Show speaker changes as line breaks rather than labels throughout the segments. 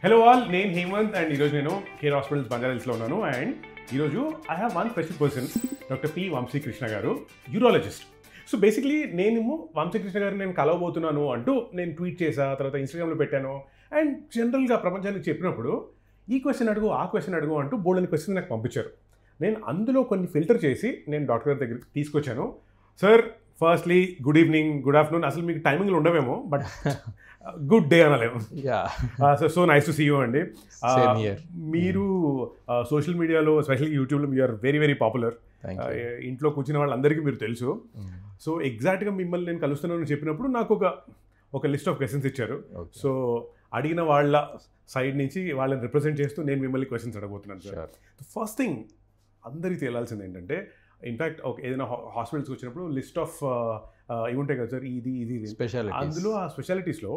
Hello all, నేను Hemant and ఈరోజు నేను కేర్ హాస్పిటల్స్ బంజారాహిల్స్లో ఉన్నాను. అండ్ ఈరోజు I have one special person, doctor P Vamshi Krishna గారు, యూరాలజిస్ట్. సో బేసిక్లీ నేను వంశీకృష్ణ గారిని నేను కలవబోతున్నాను అంటూ నేను ట్వీట్ చేశా, తర్వాత ఇన్స్టాగ్రామ్లో పెట్టాను. అండ్ జనరల్గా ప్రపంచానికి చెప్పినప్పుడు ఈ క్వశ్చన్ అడుగు, ఆ క్వశ్చన్ అడుగు అంటూ బోల్డని క్వశ్చన్ నాకు పంపించారు. నేను అందులో కొన్ని ఫిల్టర్ చేసి నేను డాక్టర్ గారి దగ్గరికి తీసుకొచ్చాను. Sir, firstly good evening, good afternoon. అసలు మీకు టైమింగ్లు ఉండవేమో, బట్ గుడ్ డే అనలేము. So nice to see you అండి. మీరు సోషల్ మీడియాలో, ఎస్పెషల్లీ యూట్యూబ్లో మీరు వెరీ వెరీ పాపులర్. ఇంట్లో కూర్చున్న వాళ్ళందరికీ మీరు తెలుసు. సో ఎగ్జాక్ట్గా మిమ్మల్ని నేను కలుస్తున్నానని చెప్పినప్పుడు నాకు ఒక లిస్ట్ ఆఫ్ క్వశ్చన్స్ ఇచ్చారు. సో అడిగిన వాళ్ళ సైడ్ నుంచి వాళ్ళని రిప్రజెంట్ చేస్తూ నేను మిమ్మల్ని క్వశ్చన్స్ అడగబోతున్నాను సార్. ఫస్ట్ థింగ్ అందరికీ తెలియాల్సింది ఏంటంటే, ఇన్ఫ్యాక్ట్ ఏదైనా హాస్పిటల్స్కి వచ్చినప్పుడు లిస్ట్ ఆఫ్ ఇవి ఉంటాయి కదా సార్, ఇది స్పెషాలిటీ. అందులో ఆ స్పెషాలిటీస్లో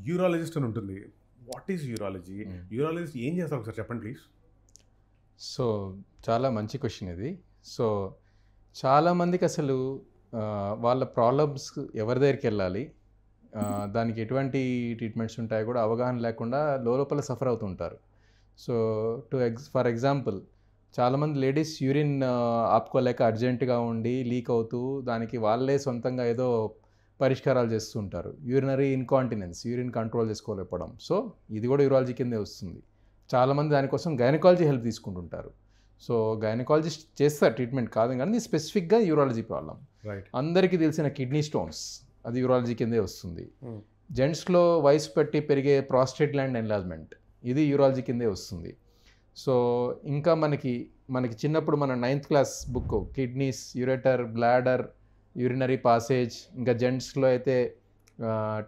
యూరాలజిస్ట్ అని ఉంటుంది. What is urology? యూరాలజిస్ట్ ఏం చేస్తారు సార్, చెప్పండి ప్లీజ్.
సో చాలా మంచి క్వశ్చన్ ఇది. సో చాలామందికి అసలు వాళ్ళ ప్రాబ్లమ్స్ ఎవరి దగ్గరికి వెళ్ళాలి, దానికి ఎటువంటి ట్రీట్మెంట్స్ ఉంటాయో కూడా అవగాహన లేకుండా లోపల సఫర్ అవుతుంటారు. సో ఫర్ ఎగ్జాంపుల్, చాలామంది లేడీస్ యూరిన్ ఆపుకోలేక అర్జెంటుగా ఉండి లీక్ అవుతూ దానికి వాళ్ళే సొంతంగా ఏదో పరిష్కారాలు చేస్తుంటారు. యూరినరీ ఇన్కాంటినెన్స్, యూరిన్ కంట్రోల్ చేసుకోలేకపోవడం. సో ఇది కూడా యూరాలజీ కిందే వస్తుంది. చాలామంది దానికోసం గైనకాలజీ హెల్ప్ తీసుకుంటుంటారు. సో గైనకాలజిస్ట్ చేస్తారు ట్రీట్మెంట్, కాదు కానీ స్పెసిఫిక్గా యూరాలజీ ప్రాబ్లం. అందరికీ తెలిసిన కిడ్నీ స్టోన్స్, అది యూరాలజీ కిందే వస్తుంది. జెంట్స్లో వయసు పెట్టి పెరిగే ప్రాస్టేట్ గ్లాండ్ ఎన్లార్జ్మెంట్, ఇది యూరాలజీ కిందే వస్తుంది. సో ఇంకా మనకి చిన్నప్పుడు మన 9th class book kidneys, ureter, bladder, urinary passage, ఇంకా జెంట్స్లో అయితే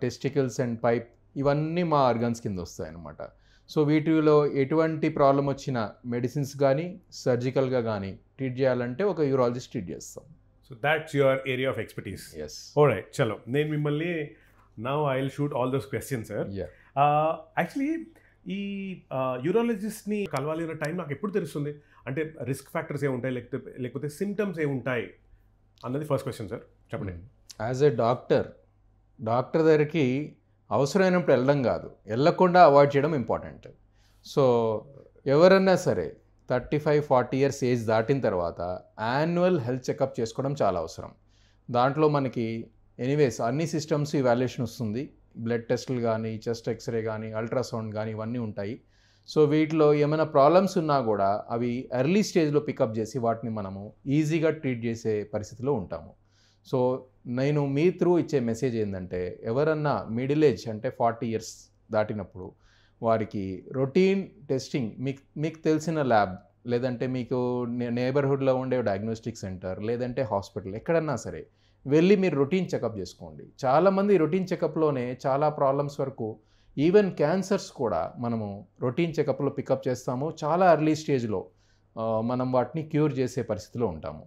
టెస్టికల్స్ అండ్ పైప్, ఇవన్నీ మా ఆర్గన్స్ కింద వస్తాయి అన్నమాట. సో వీటిలో ఎటువంటి ప్రాబ్లం వచ్చినా మెడిసిన్స్ కానీ సర్జికల్గా కానీ ట్రీట్ చేయాలంటే ఒక యూరాలజిస్ట్ ట్రీట్ చేస్తాం.
So that's your area of expertise.
Yes.
Alright, చలో నేను మిమ్మల్ని now I will shoot all those questions sir. Actually ఈ యూరాలజిస్ట్ని కలవాలి అన్న టైం నాకు ఎప్పుడు తెలుస్తుంది? అంటే రిస్క్ ఫ్యాక్టర్స్ ఏముంటాయి, లేకపోతే సిమ్టమ్స్ ఏముంటాయి అన్నది ఫస్ట్ క్వశ్చన్ సార్, చెప్పండి.
యాజ్ ఎ డాక్టర్ దగ్గరికి అవసరమైనప్పుడు వెళ్ళడం కాదు, వెళ్ళకుండా అవాయిడ్ చేయడం ఇంపార్టెంట్. సో ఎవరన్నా సరే 35-40 ఇయర్స్ ఏజ్ దాటిన తర్వాత యాన్యువల్ హెల్త్ చెకప్ చేసుకోవడం చాలా అవసరం. దాంట్లో మనకి ఎనీవేస్ అన్ని సిస్టమ్స్ ఇవాల్యుయేషన్ వస్తుంది. బ్లడ్ టెస్టులు కానీ, చెస్ట్ ఎక్స్రే కానీ, అల్ట్రాసౌండ్ కానీ ఇవన్నీ ఉంటాయి. సో వీటిలో ఏమైనా ప్రాబ్లమ్స్ ఉన్నా కూడా అవి ఎర్లీ స్టేజ్లో పికప్ చేసి వాటిని మనము ఈజీగా ట్రీట్ చేసే పరిస్థితిలో ఉంటాము. సో నేను మీ త్రూ ఇచ్చే మెసేజ్ ఏంటంటే, ఎవరన్నా మిడిల్ ఏజ్ అంటే 40 ఇయర్స్ దాటినప్పుడు వారికి రొటీన్ టెస్టింగ్, మీకు తెలిసిన ల్యాబ్, లేదంటే మీకు నేబర్హుడ్లో ఉండే డయాగ్నోస్టిక్ సెంటర్, లేదంటే హాస్పిటల్, ఎక్కడన్నా సరే వెళ్ళి మీరు రొటీన్ చెకప్ చేసుకోండి. చాలామంది రొటీన్ చెకప్లోనే చాలా ప్రాబ్లమ్స్ వరకు, ఈవెన్ క్యాన్సర్స్ కూడా మనము రొటీన్ చెకప్లో పికప్ చేస్తాము. చాలా ఎర్లీ స్టేజ్లో మనం వాటిని క్యూర్ చేసే పరిస్థితిలో ఉంటాము.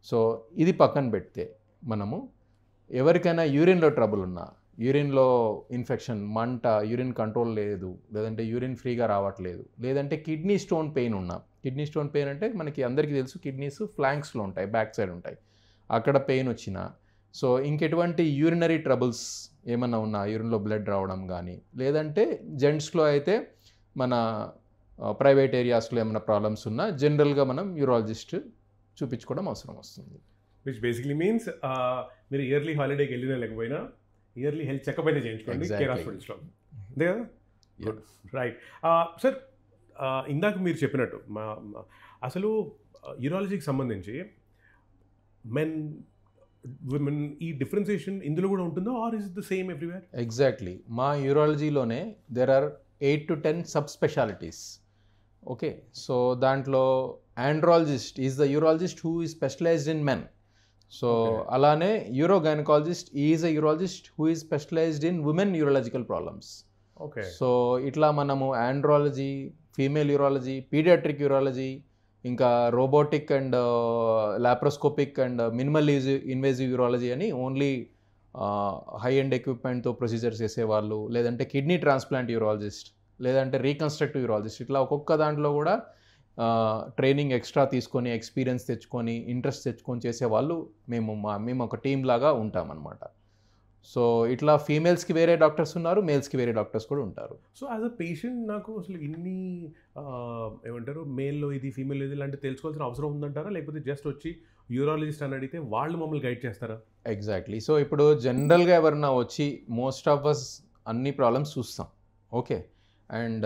సో ఇది పక్కన పెడితే మనము ఎవరికైనా యూరిన్లో ట్రబుల్ ఉన్నా, యూరిన్లో ఇన్ఫెక్షన్, మంట, యూరిన్ కంట్రోల్ లేదు, లేదంటే యూరిన్ ఫ్రీగా రావట్లేదు, లేదంటే కిడ్నీ స్టోన్ పెయిన్ ఉన్నా, కిడ్నీ స్టోన్ పెయిన్ అంటే మనకి అందరికీ తెలుసు, కిడ్నీస్ ఫ్లాంక్స్లో ఉంటాయి, బ్యాక్ సైడ్ ఉంటాయి, అక్కడ పెయిన్ వచ్చినా, సో ఇంకెటువంటి యూరినరీ ట్రబుల్స్ ఏమన్నా ఉన్నా, యూరిన్లో బ్లడ్ రావడం కానీ, లేదంటే జెంట్స్లో అయితే మన ప్రైవేట్ ఏరియాస్లో ఏమైనా ప్రాబ్లమ్స్ ఉన్నా జనరల్గా మనం యూరాలజిస్ట్ చూపించుకోవడం అవసరం వస్తుంది.
విచ్ బేసిక్లీ మీన్స్ మీరు ఇయర్లీ హాలిడేకి వెళ్ళినా లేకపోయినా ఇయర్లీ హెల్త్ చెకప్ అయితే చేయించుకోండి కేర్ హాస్పిటల్స్లో, అంతే కదా? Good, right. సార్, ఇందాక మీరు చెప్పినట్టు అసలు యూరాలజీకి సంబంధించి మెన్, విమెన్, ఈ డిఫరెన్సియేషన్ ఇందులో కూడా ఉంటుందో, or is the same everywhere?
Exactly. మా యూరాలజీలోనే there are 8 to 10 sub specialities. Okay, so దాంట్లో andrologist is the urologist who is specialised in men. So అలానే urogynaecologist is a urologist who is specialised in women urological problems.
Okay, so
ఇట్లా మనము andrology, female urology, paediatric urology, ఇంకా robotic and laparoscopic and minimal invasive urology అని only high end ఎక్విప్మెంట్తో procedures చేసేవాళ్ళు, లేదంటే kidney transplant urologist, లేదంటే reconstructive urologist, ఇట్లా ఒక్కొక్క దాంట్లో కూడా ట్రైనింగ్ ఎక్స్ట్రా తీసుకొని, ఎక్స్పీరియన్స్ తెచ్చుకొని, ఇంట్రెస్ట్ తెచ్చుకొని చేసేవాళ్ళు మేము ఒక టీం లాగా ఉంటామన్నమాట. సో ఇట్లా ఫీమేల్స్కి వేరే డాక్టర్స్ ఉన్నారు, మేల్స్కి వేరే డాక్టర్స్ కూడా ఉంటారు.
సో యాజ్ అ పేషెంట్ నాకు అసలు ఇన్ని ఏమంటారు మేల్లో ఇది ఫీమేల్ ఇది ఇలాంటి తెలుసుకోవాల్సిన అవసరం ఉందంటారా, లేకపోతే జస్ట్ వచ్చి యూరాలజిస్ట్ అని అడిగితే వాళ్ళు మమ్మల్ని గైడ్ చేస్తారా?
ఎగ్జాక్ట్లీ. సో ఇప్పుడు జనరల్గా ఎవరన్నా వచ్చి మోస్ట్ ఆఫ్ అస్ అన్ని ప్రాబ్లమ్స్ చూస్తాం. ఓకే. అండ్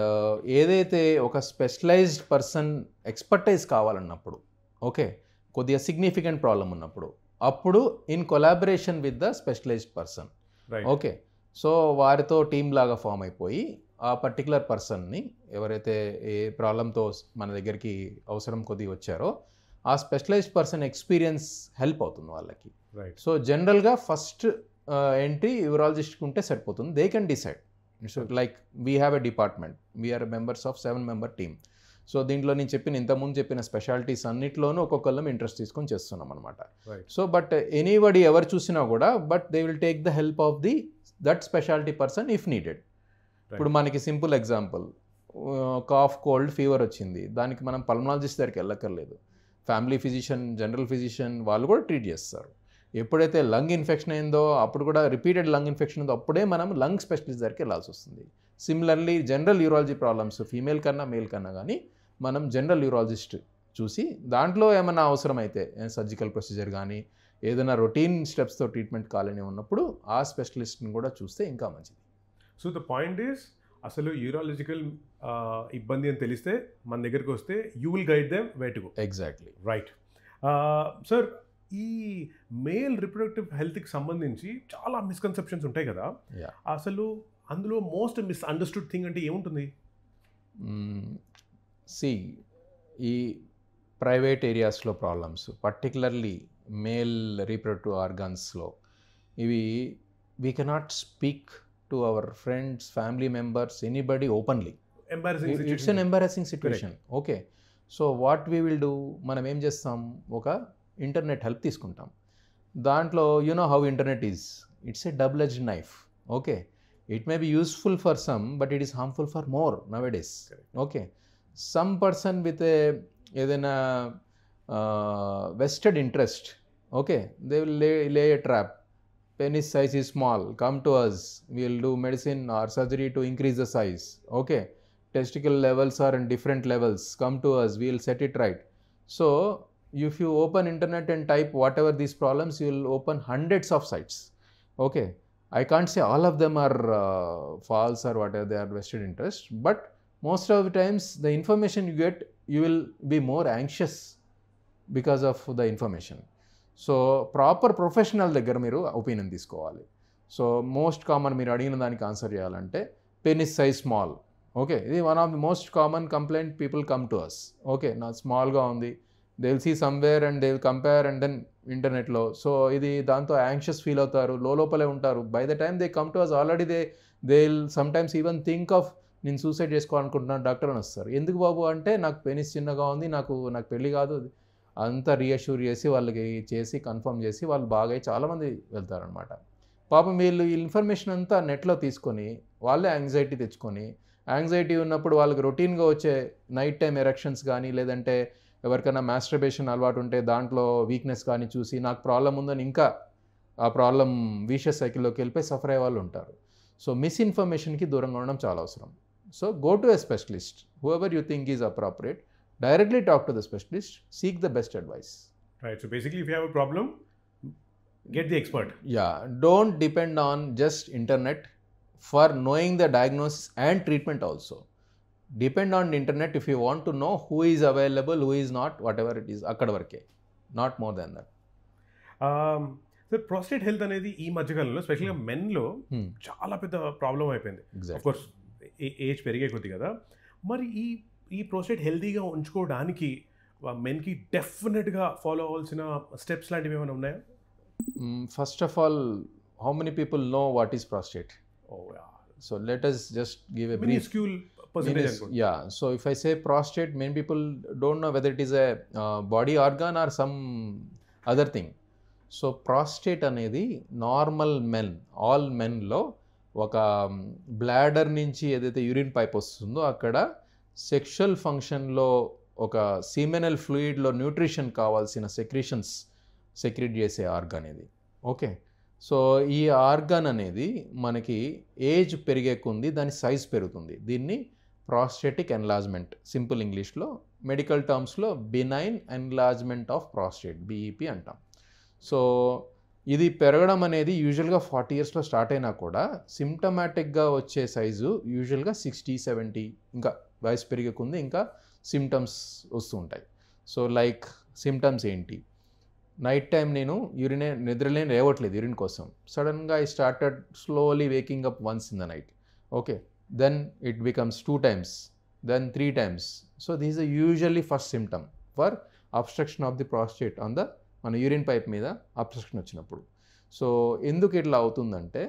ఏదైతే ఒక స్పెషలైజ్డ్ పర్సన్ ఎక్స్పర్టైజ్ కావాలన్నప్పుడు, ఓకే, కొద్దిగా సిగ్నిఫికెంట్ ప్రాబ్లం ఉన్నప్పుడు, అప్పుడు in collaboration with the specialised person, okay, so వారితో టీమ్ లాగా ఫామ్ అయిపోయి ఆ పర్టికులర్ పర్సన్ని ఎవరైతే ఏ ప్రాబ్లంతో మన దగ్గరికి అవసరం కొద్దిగా వచ్చారో ఆ స్పెషలైజ్డ్ పర్సన్ ఎక్స్పీరియన్స్ హెల్ప్ అవుతుంది వాళ్ళకి. సో జనరల్గా ఫస్ట్ ఎంట్రీ యూరాలజిస్ట్కి ఉంటే సరిపోతుంది. They can decide. So like we have a department, we're members of 7-member team. So దీంట్లో నేను ఇంతకుముందు చెప్పిన స్పెషాలిటీస్ అన్నిట్లోనూ ఒక్కొక్కళ్ళం ఇంట్రెస్ట్ తీసుకొని చేస్తున్నాం అనమాట. సో బట్ ఎనీబడి ఎవరు చూసినా కూడా but they will take the help of that speciality person if needed. ఇప్పుడు మనకి simple example, cough cold fever వచ్చింది, దానికి మనం పల్మనాలజిస్ట్ దగ్గరికి వెళ్ళక్కర్లేదు, ఫ్యామిలీ ఫిజిషియన్, జనరల్ ఫిజిషియన్ వాళ్ళు కూడా ట్రీట్ చేస్తారు. ఎప్పుడైతే లంగ్ ఇన్ఫెక్షన్ అయిందో అప్పుడు కూడా రిపీటెడ్ లంగ్ ఇన్ఫెక్షన్ ఉందో అప్పుడే మనం లంగ్ స్పెషలిస్ట్ దగ్గరికి వెళ్ళాల్సి వస్తుంది. Similarly general urology problems female కన్నా మేల్ కన్నా కానీ మనం జనరల్ యూరాలజిస్ట్ చూసి దాంట్లో ఏమైనా అవసరమైతే సర్జికల్ ప్రొసీజర్ కానీ ఏదైనా రొటీన్ స్టెప్స్తో ట్రీట్మెంట్ కాలని ఉన్నప్పుడు ఆ స్పెషలిస్ట్ని కూడా చూస్తే ఇంకా మంచిది.
సో ద పాయింట్ ఈస్ అసలు యూరాలజికల్ ఇబ్బంది అని తెలిస్తే మన దగ్గరికి వస్తే you will guide them way to go.
Exactly.
Right. Sir, ఈ మేల్ రిప్రొడక్టివ్ హెల్త్కి సంబంధించి చాలా మిస్కన్సెప్షన్స్ ఉంటాయి కదా, అసలు అందులో మోస్ట్ మిస్అండర్స్టూడ్ థింగ్ అంటే ఏముంటుంది?
సి ఈ ప్రైవేట్ ఏరియాస్లో ప్రాబ్లమ్స్, పర్టికులర్లీ మేల్ రీప్రొడక్టివ్ ఆర్గాన్స్లో, ఇవి we cannot speak to our friends, family members, anybody openly. It's an embarrassing situation. Okay. So what we will do, మనం ఏం చేస్తాం, ఒక ఇంటర్నెట్ హెల్ప్ తీసుకుంటాం. దాంట్లో you know how internet is, it's a double edged knife. Okay. It may be useful for some but it is harmful for more nowadays. Okay. Some person with ఏదైనా vested interest, okay, they will లే a trap. Penis size is small, come to us, we will do medicine or surgery to increase the size. Okay. Testicle levels are in different levels, come to us, we will set it right. So if you open internet and type whatever these problems, you will open hundreds of sites. Okay. I can't say all of them are false or whatever, they are vested interest, but most of the times the information you get, you will be more anxious because of the information. So proper professional దగ్గర మీరు opinion తీసుకోవాలి. So most common మీరు అడిగిన దానికి answer చేయాలంటే penis size small. Okay, ఇది one of the most common complaint people come to us. Okay, నా స్మాల్గా ఉంది, they will see somewhere and they will compare and then ఇంటర్నెట్లో. సో ఇది దాంతో యాంగ్షియస్ ఫీల్ అవుతారు, లోపలే ఉంటారు. By the time they come to us already they will sometimes even think of నేను సూసైడ్ చేసుకోవాలనుకుంటున్నాను డాక్టర్ అని వస్తారు. ఎందుకు బాబు అంటే నాకు పెనిస్ చిన్నగా ఉంది, నాకు పెళ్ళి కాదు. అంతా రీఅష్యూర్ చేసి వాళ్ళకి చేసి కన్ఫర్మ్ చేసి వాళ్ళు బాగా చాలామంది వెళ్తారనమాట. పాపం వీళ్ళు ఈ ఇన్ఫర్మేషన్ అంతా నెట్లో తీసుకొని వాళ్ళే యాంగ్జైటీ తెచ్చుకొని, యాంగ్జైటీ ఉన్నప్పుడు వాళ్ళకి రొటీన్గా వచ్చే నైట్ టైం ఎరెక్షన్స్ కానీ లేదంటే ఎవరికైనా మాస్టర్బేషన్ అలవాటు ఉంటే దాంట్లో వీక్నెస్ కానీ చూసి నాకు ప్రాబ్లం ఉందని ఇంకా ఆ ప్రాబ్లం విషియస్ సైకిల్లోకి వెళ్ళిపోయి సఫర్ అయ్యే వాళ్ళు ఉంటారు. సో మిస్ఇన్ఫర్మేషన్కి దూరంగా ఉండడం చాలా అవసరం. So go to a specialist, whoever you think is appropriate. Directly talk to the specialist, seek the best advice.
Right. So basically, if you have a problem, get the expert.
Yeah. Don't depend on just internet for knowing the diagnosis and treatment also. Depend on internet if you want to know who is available, who is not, whatever it is. Akkada varke. Not more than that.
So prostate health అనేది ఈ మధ్యకాలంలో స్పెషల్గా మెన్లో చాలా పెద్ద problem అయిపోయింది. Of course age పెరిగే కొద్ది కదా. మరి ఈ ప్రోస్టేట్ హెల్తీగా ఉంచుకోవడానికి మెన్కి డెఫినెట్గా ఫాలో అవ్వాల్సిన స్టెప్స్ లాంటివి ఏమైనా ఉన్నాయా?
First of all, how many people know what is prostate? So let us just give a brief
percentage.
Yeah, so if I say prostate, many people don't know whether it is a body organ or some other thing. So prostate అనేది normal men, all మెన్లో ఒక bladder నుంచి ఏదైతే urine pipe వస్తుందో అక్కడ sexual ఫంక్షన్లో ఒక seminal ఫ్లూయిడ్లో nutrition కావాల్సిన సెక్రీషన్స్ సెక్రీట్ చేసే ఆర్గాన్ ఇది. ఓకే. సో ఈ ఆర్గాన్ అనేది మనకి ఏజ్ పెరిగే కొంది దాని సైజ్ పెరుగుతుంది. దీన్ని ప్రాస్టేటిక్ ఎన్లార్జ్మెంట్, సింపుల్ ఇంగ్లీష్లో, మెడికల్ టర్మ్స్లో benign enlargement of prostate, BEP అంటాం. సో ఇది పెరగడం అనేది యూజువల్గా 40 ఇయర్స్లో స్టార్ట్ అయినా కూడా సిమ్టమాటిక్గా వచ్చే సైజు యూజువల్గా 60, 70, ఇంకా వయసు పెరిగే కొంది ఇంకా సిమ్టమ్స్ వస్తూ ఉంటాయి. సో లైక్ సిమ్టమ్స్ ఏంటి? నైట్ టైం నేను నిద్రలేని లేవట్లేదు యూరిన్ కోసం. సడన్గా I started slowly waking up once in the night. Okay, then it becomes 2 times, then 3 times. So this is usually first symptom for obstruction of the prostate on the మన urine pipe మీద obstruction వచ్చినప్పుడు. So ఎందుకు ఇట్లా అవుతుందంటే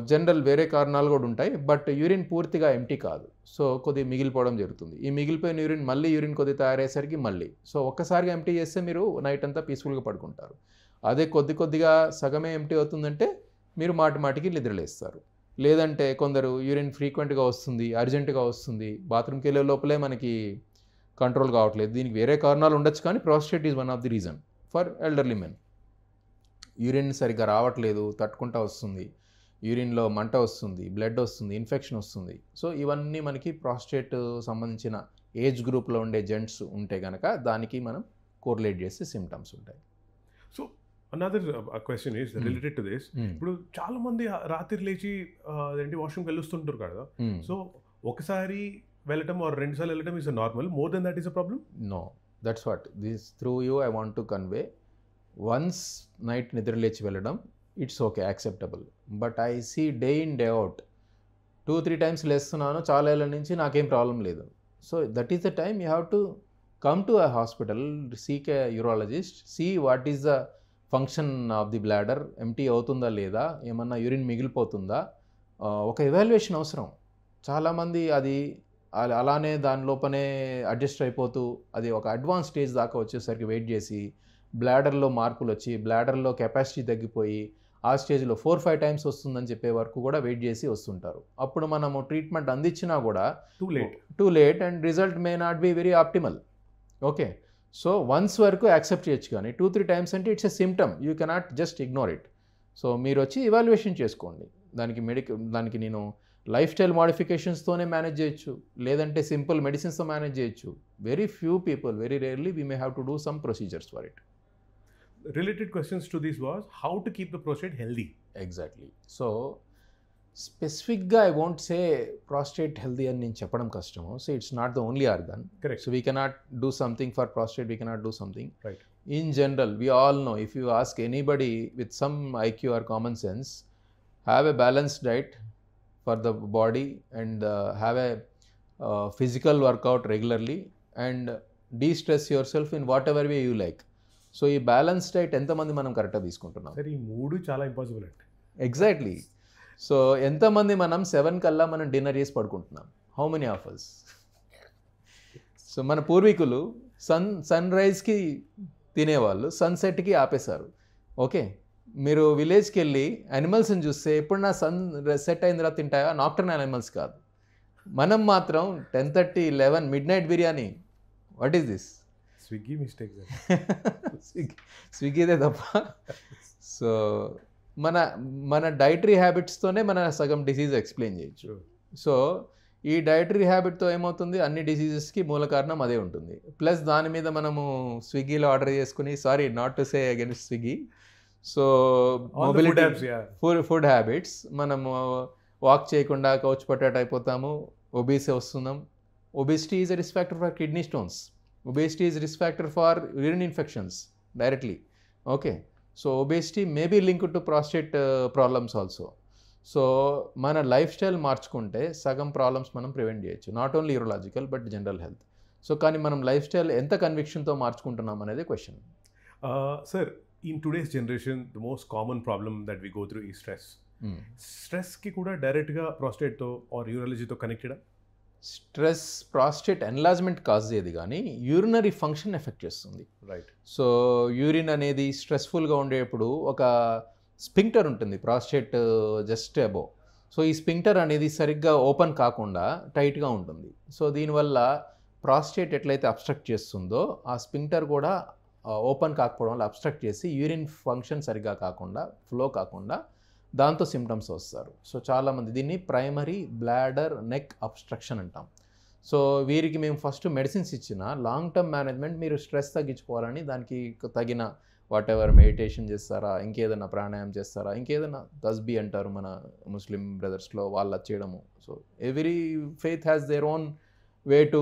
general వేరే కారణాలు కూడా ఉంటాయి, బట్ యూరిన్ పూర్తిగా ఎంటీ కాదు. సో కొద్దిగా మిగిలిపోవడం జరుగుతుంది. ఈ మిగిలిపోయిన యూరిన్ మళ్ళీ యూరిన్ కొద్దిగా తయారయ్యేసరికి మళ్ళీ, సో ఒక్కసారిగా ఎంటీ చేస్తే మీరు నైట్ అంతా పీస్ఫుల్గా పడుకుంటారు. అదే కొద్దిగా సగమే ఎంటీ అవుతుందంటే మీరు మాటికి నిద్రలేస్తారు. లేదంటే కొందరు యూరిన్ ఫ్రీక్వెంట్గా వస్తుంది, అర్జెంటుగా వస్తుంది, బాత్రూమ్కి వెళ్ళే లోపలే మనకి కంట్రోల్ కావట్లేదు. దీనికి వేరే కారణాలు ఉండొచ్చు, కానీ prostate is one of the reason for elderly men. Urine సరిగ్గా రావట్లేదు, తట్టుకుంటా వస్తుంది, యూరిన్లో మంట వస్తుంది, బ్లడ్ వస్తుంది, ఇన్ఫెక్షన్ వస్తుంది. సో ఇవన్నీ మనకి ప్రాస్టేట్ సంబంధించిన ఏజ్ గ్రూప్లో ఉండే జెంట్స్ ఉంటే కనుక దానికి మనం కోరిలేట్ చేస్తే సిమ్టమ్స్ ఉంటాయి.
So another question is related to this. ఇప్పుడు చాలా మంది రాత్రి లేచి ఏంటి వాష్రూమ్కి వెళ్ళొస్తుంటారు కదా. సో ఒకసారి వెళ్ళటం ఆర్ 2 సార్లు వెళ్ళటం is normal, more than that is a problem?
No, that's what this through you I want to convey. Once night నిద్ర లేచి వెళ్ళడం it's okay, acceptable. But I see day in day out 2-3 times లేస్తున్నాను చాలా ఏళ్ళ నుంచి, నాకేం problem లేదు. So that is the time you have to come to a hospital, seek a urologist, see what is the function of the bladder, empty అవుతుందా లేదా, ఏమన్నా urine మిగిలిపోతుందా, ఒక ఎవాల్యుయేషన్ అవసరం. చాలామంది అది అలానే దాని లోపనే అడ్జస్ట్ అయిపోతూ అది ఒక అడ్వాన్స్ స్టేజ్ దాకా వచ్చేసరికి వెయిట్ చేసి బ్లాడర్లో మార్పులు వచ్చి బ్లాడర్లో కెపాసిటీ తగ్గిపోయి ఆ స్టేజ్లో 4-5 times వస్తుందని చెప్పే వరకు కూడా వెయిట్ చేసి వస్తుంటారు. అప్పుడు మనము ట్రీట్మెంట్ అందించినా కూడా too late and result may not be very optimal. Okay, so once వరకు యాక్సెప్ట్ చేయొచ్చు, కానీ 2-3 times అంటే it's a symptom, you cannot just ignore it. So మీరు వచ్చి ఇవాల్యుయేషన్ చేసుకోండి. దానికి నేను లైఫ్ స్టైల్ మోడిఫికేషన్స్తోనే మేనేజ్ చేయొచ్చు, లేదంటే సింపుల్ మెడిసిన్స్తో మేనేజ్ చేయొచ్చు. Very few people, very rarely we may have to do some procedures for it.
Related questions to this was how to keep the prostate healthy.
Exactly. So specifically I won't say prostate healthy అని నేను చెప్పడం కష్టము. So it's not the only organ.
Correct.
So we cannot do something for prostate, we cannot do something.
Right.
In general, we all know, if you ask anybody with some IQ or common sense, have a balanced diet for the body and have a physical workout regularly and de-stress yourself in whatever way you like. So ఈ balance diet ఎంతమంది మనం కరెక్ట్గా తీసుకుంటున్నాం?
సరే, ఈ 3 చాలా impossible అండి.
Exactly. So ఎంతమంది మనం 7 కల్లా మనం డిన్నర్ చేసి పడుకుంటున్నాం? How many of us? So మన పూర్వీకులు సన్ రైజ్కి తినేవాళ్ళు, సన్సెట్కి ఆపేశారు. ఓకే, మీరు విలేజ్కి వెళ్ళి యానిమల్స్ని చూస్తే ఎప్పుడన్నా సన్ సెట్ అయిన తర్వాత తింటాయా? నాక్టర్నల్ యానిమల్స్ కాదు. మనం మాత్రం 10:30, 11 midnight biryani. What is this?
Swiggy mistake.
స్విగ్గీదే తప్ప. సో మన డైటరీ హ్యాబిట్స్తోనే మన సగం డిసీజ్ ఎక్స్ప్లెయిన్ చేయొచ్చు. సో ఈ డైటరీ హ్యాబిట్తో ఏమవుతుంది, అన్ని డిసీజెస్కి మూల కారణం అదే ఉంటుంది. ప్లస్ దాని మీద మనము స్విగ్గీలో ఆర్డర్ చేసుకుని, sorry not to say against Swiggy, so mobility food habits, మనము వాక్ చేయకుండా కౌచ్ పొటాటో అయిపోతాము, ఒబీసీ వస్తున్నాం. Obesity is a risk factor for kidney stones. Obesity is risk factor for urine infections directly. Okay, so obesity may be linked to prostate problems also. So మన life style మార్చుకుంటే సగం problems మనం prevent చేయొచ్చు, not only urological but general health. So కానీ మనం life style ఎంత కన్విక్షన్తో మార్చుకుంటున్నాం అనేది question.
Sir, in today's generation the most common problem that we go through ఈ స్ట్రెస్. స్ట్రెస్కి కూడా డైరెక్ట్గా ప్రాస్టేట్తో ఆర్ యూరాలజీతో కనెక్టెడా?
స్ట్రెస్ ప్రాస్టేట్ ఎన్లార్జ్మెంట్ కాజ్ చేయదు, కానీ యూరినరీ ఫంక్షన్ ఎఫెక్ట్ చేస్తుంది.
రైట్.
సో యూరిన్ అనేది స్ట్రెస్ఫుల్గా ఉండేప్పుడు ఒక స్పింక్టర్ ఉంటుంది ప్రాస్టేట్ జస్ట్ అబోవ్. సో ఈ స్పింక్టర్ అనేది సరిగ్గా ఓపెన్ కాకుండా టైట్గా ఉంటుంది. సో దీనివల్ల ప్రాస్టేట్ ఎట్లయితే అబ్స్ట్రక్ట్ చేస్తుందో ఆ స్పింక్టర్ కూడా ఓపెన్ కాకపోవడం వల్ల అబ్స్ట్రక్ట్ చేసి యూరిన్ ఫంక్షన్ సరిగ్గా కాకుండా ఫ్లో కాకుండా దాంతో సిమ్టమ్స్ వస్తారు. సో చాలామంది దీన్ని ప్రైమరీ బ్లాడర్ నెక్ అబ్స్ట్రక్షన్ అంటాం. సో వీరికి మేము ఫస్ట్ మెడిసిన్స్ ఇచ్చిన లాంగ్ టర్మ్ మేనేజ్మెంట్ మీరు స్ట్రెస్ తగ్గించుకోవాలని దానికి తగిన వాట్ ఎవర్ మెడిటేషన్ చేస్తారా, ఇంకేదైనా ప్రాణాయామం చేస్తారా, ఇంకేదైనా తస్బీ అంటారు మన ముస్లిం బ్రదర్స్లో వాళ్ళు చేయడము. So every faith has their own way to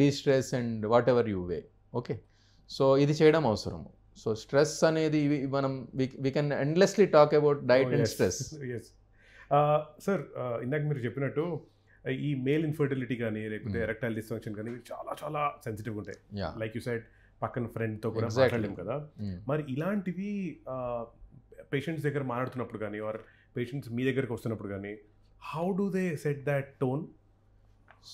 distress and what ever you way. Okay, so ఇది చేయడం అవసరము. సో స్ట్రెస్ అనేది మనం we can endlessly talk about diet and stress.
Sir ఇందాక మీరు చెప్పినట్టు ఈ మేల్ ఇన్ఫర్టిలిటీ కానీ లేకపోతే ఎరెక్టైల్ డిస్ఫంక్షన్ కానీ చాలా చాలా సెన్సిటివ్ ఉంటాయి. లైక్ యూ సైడ్ పక్కన ఫ్రెండ్తో కూడా మాట్లాడలేము కదా. మరి ఇలాంటివి పేషెంట్స్ దగ్గర మాట్లాడుతున్నప్పుడు కానీ ఆర్ పేషెంట్స్ మీ దగ్గరకు వస్తున్నప్పుడు కానీ how do they set that tone?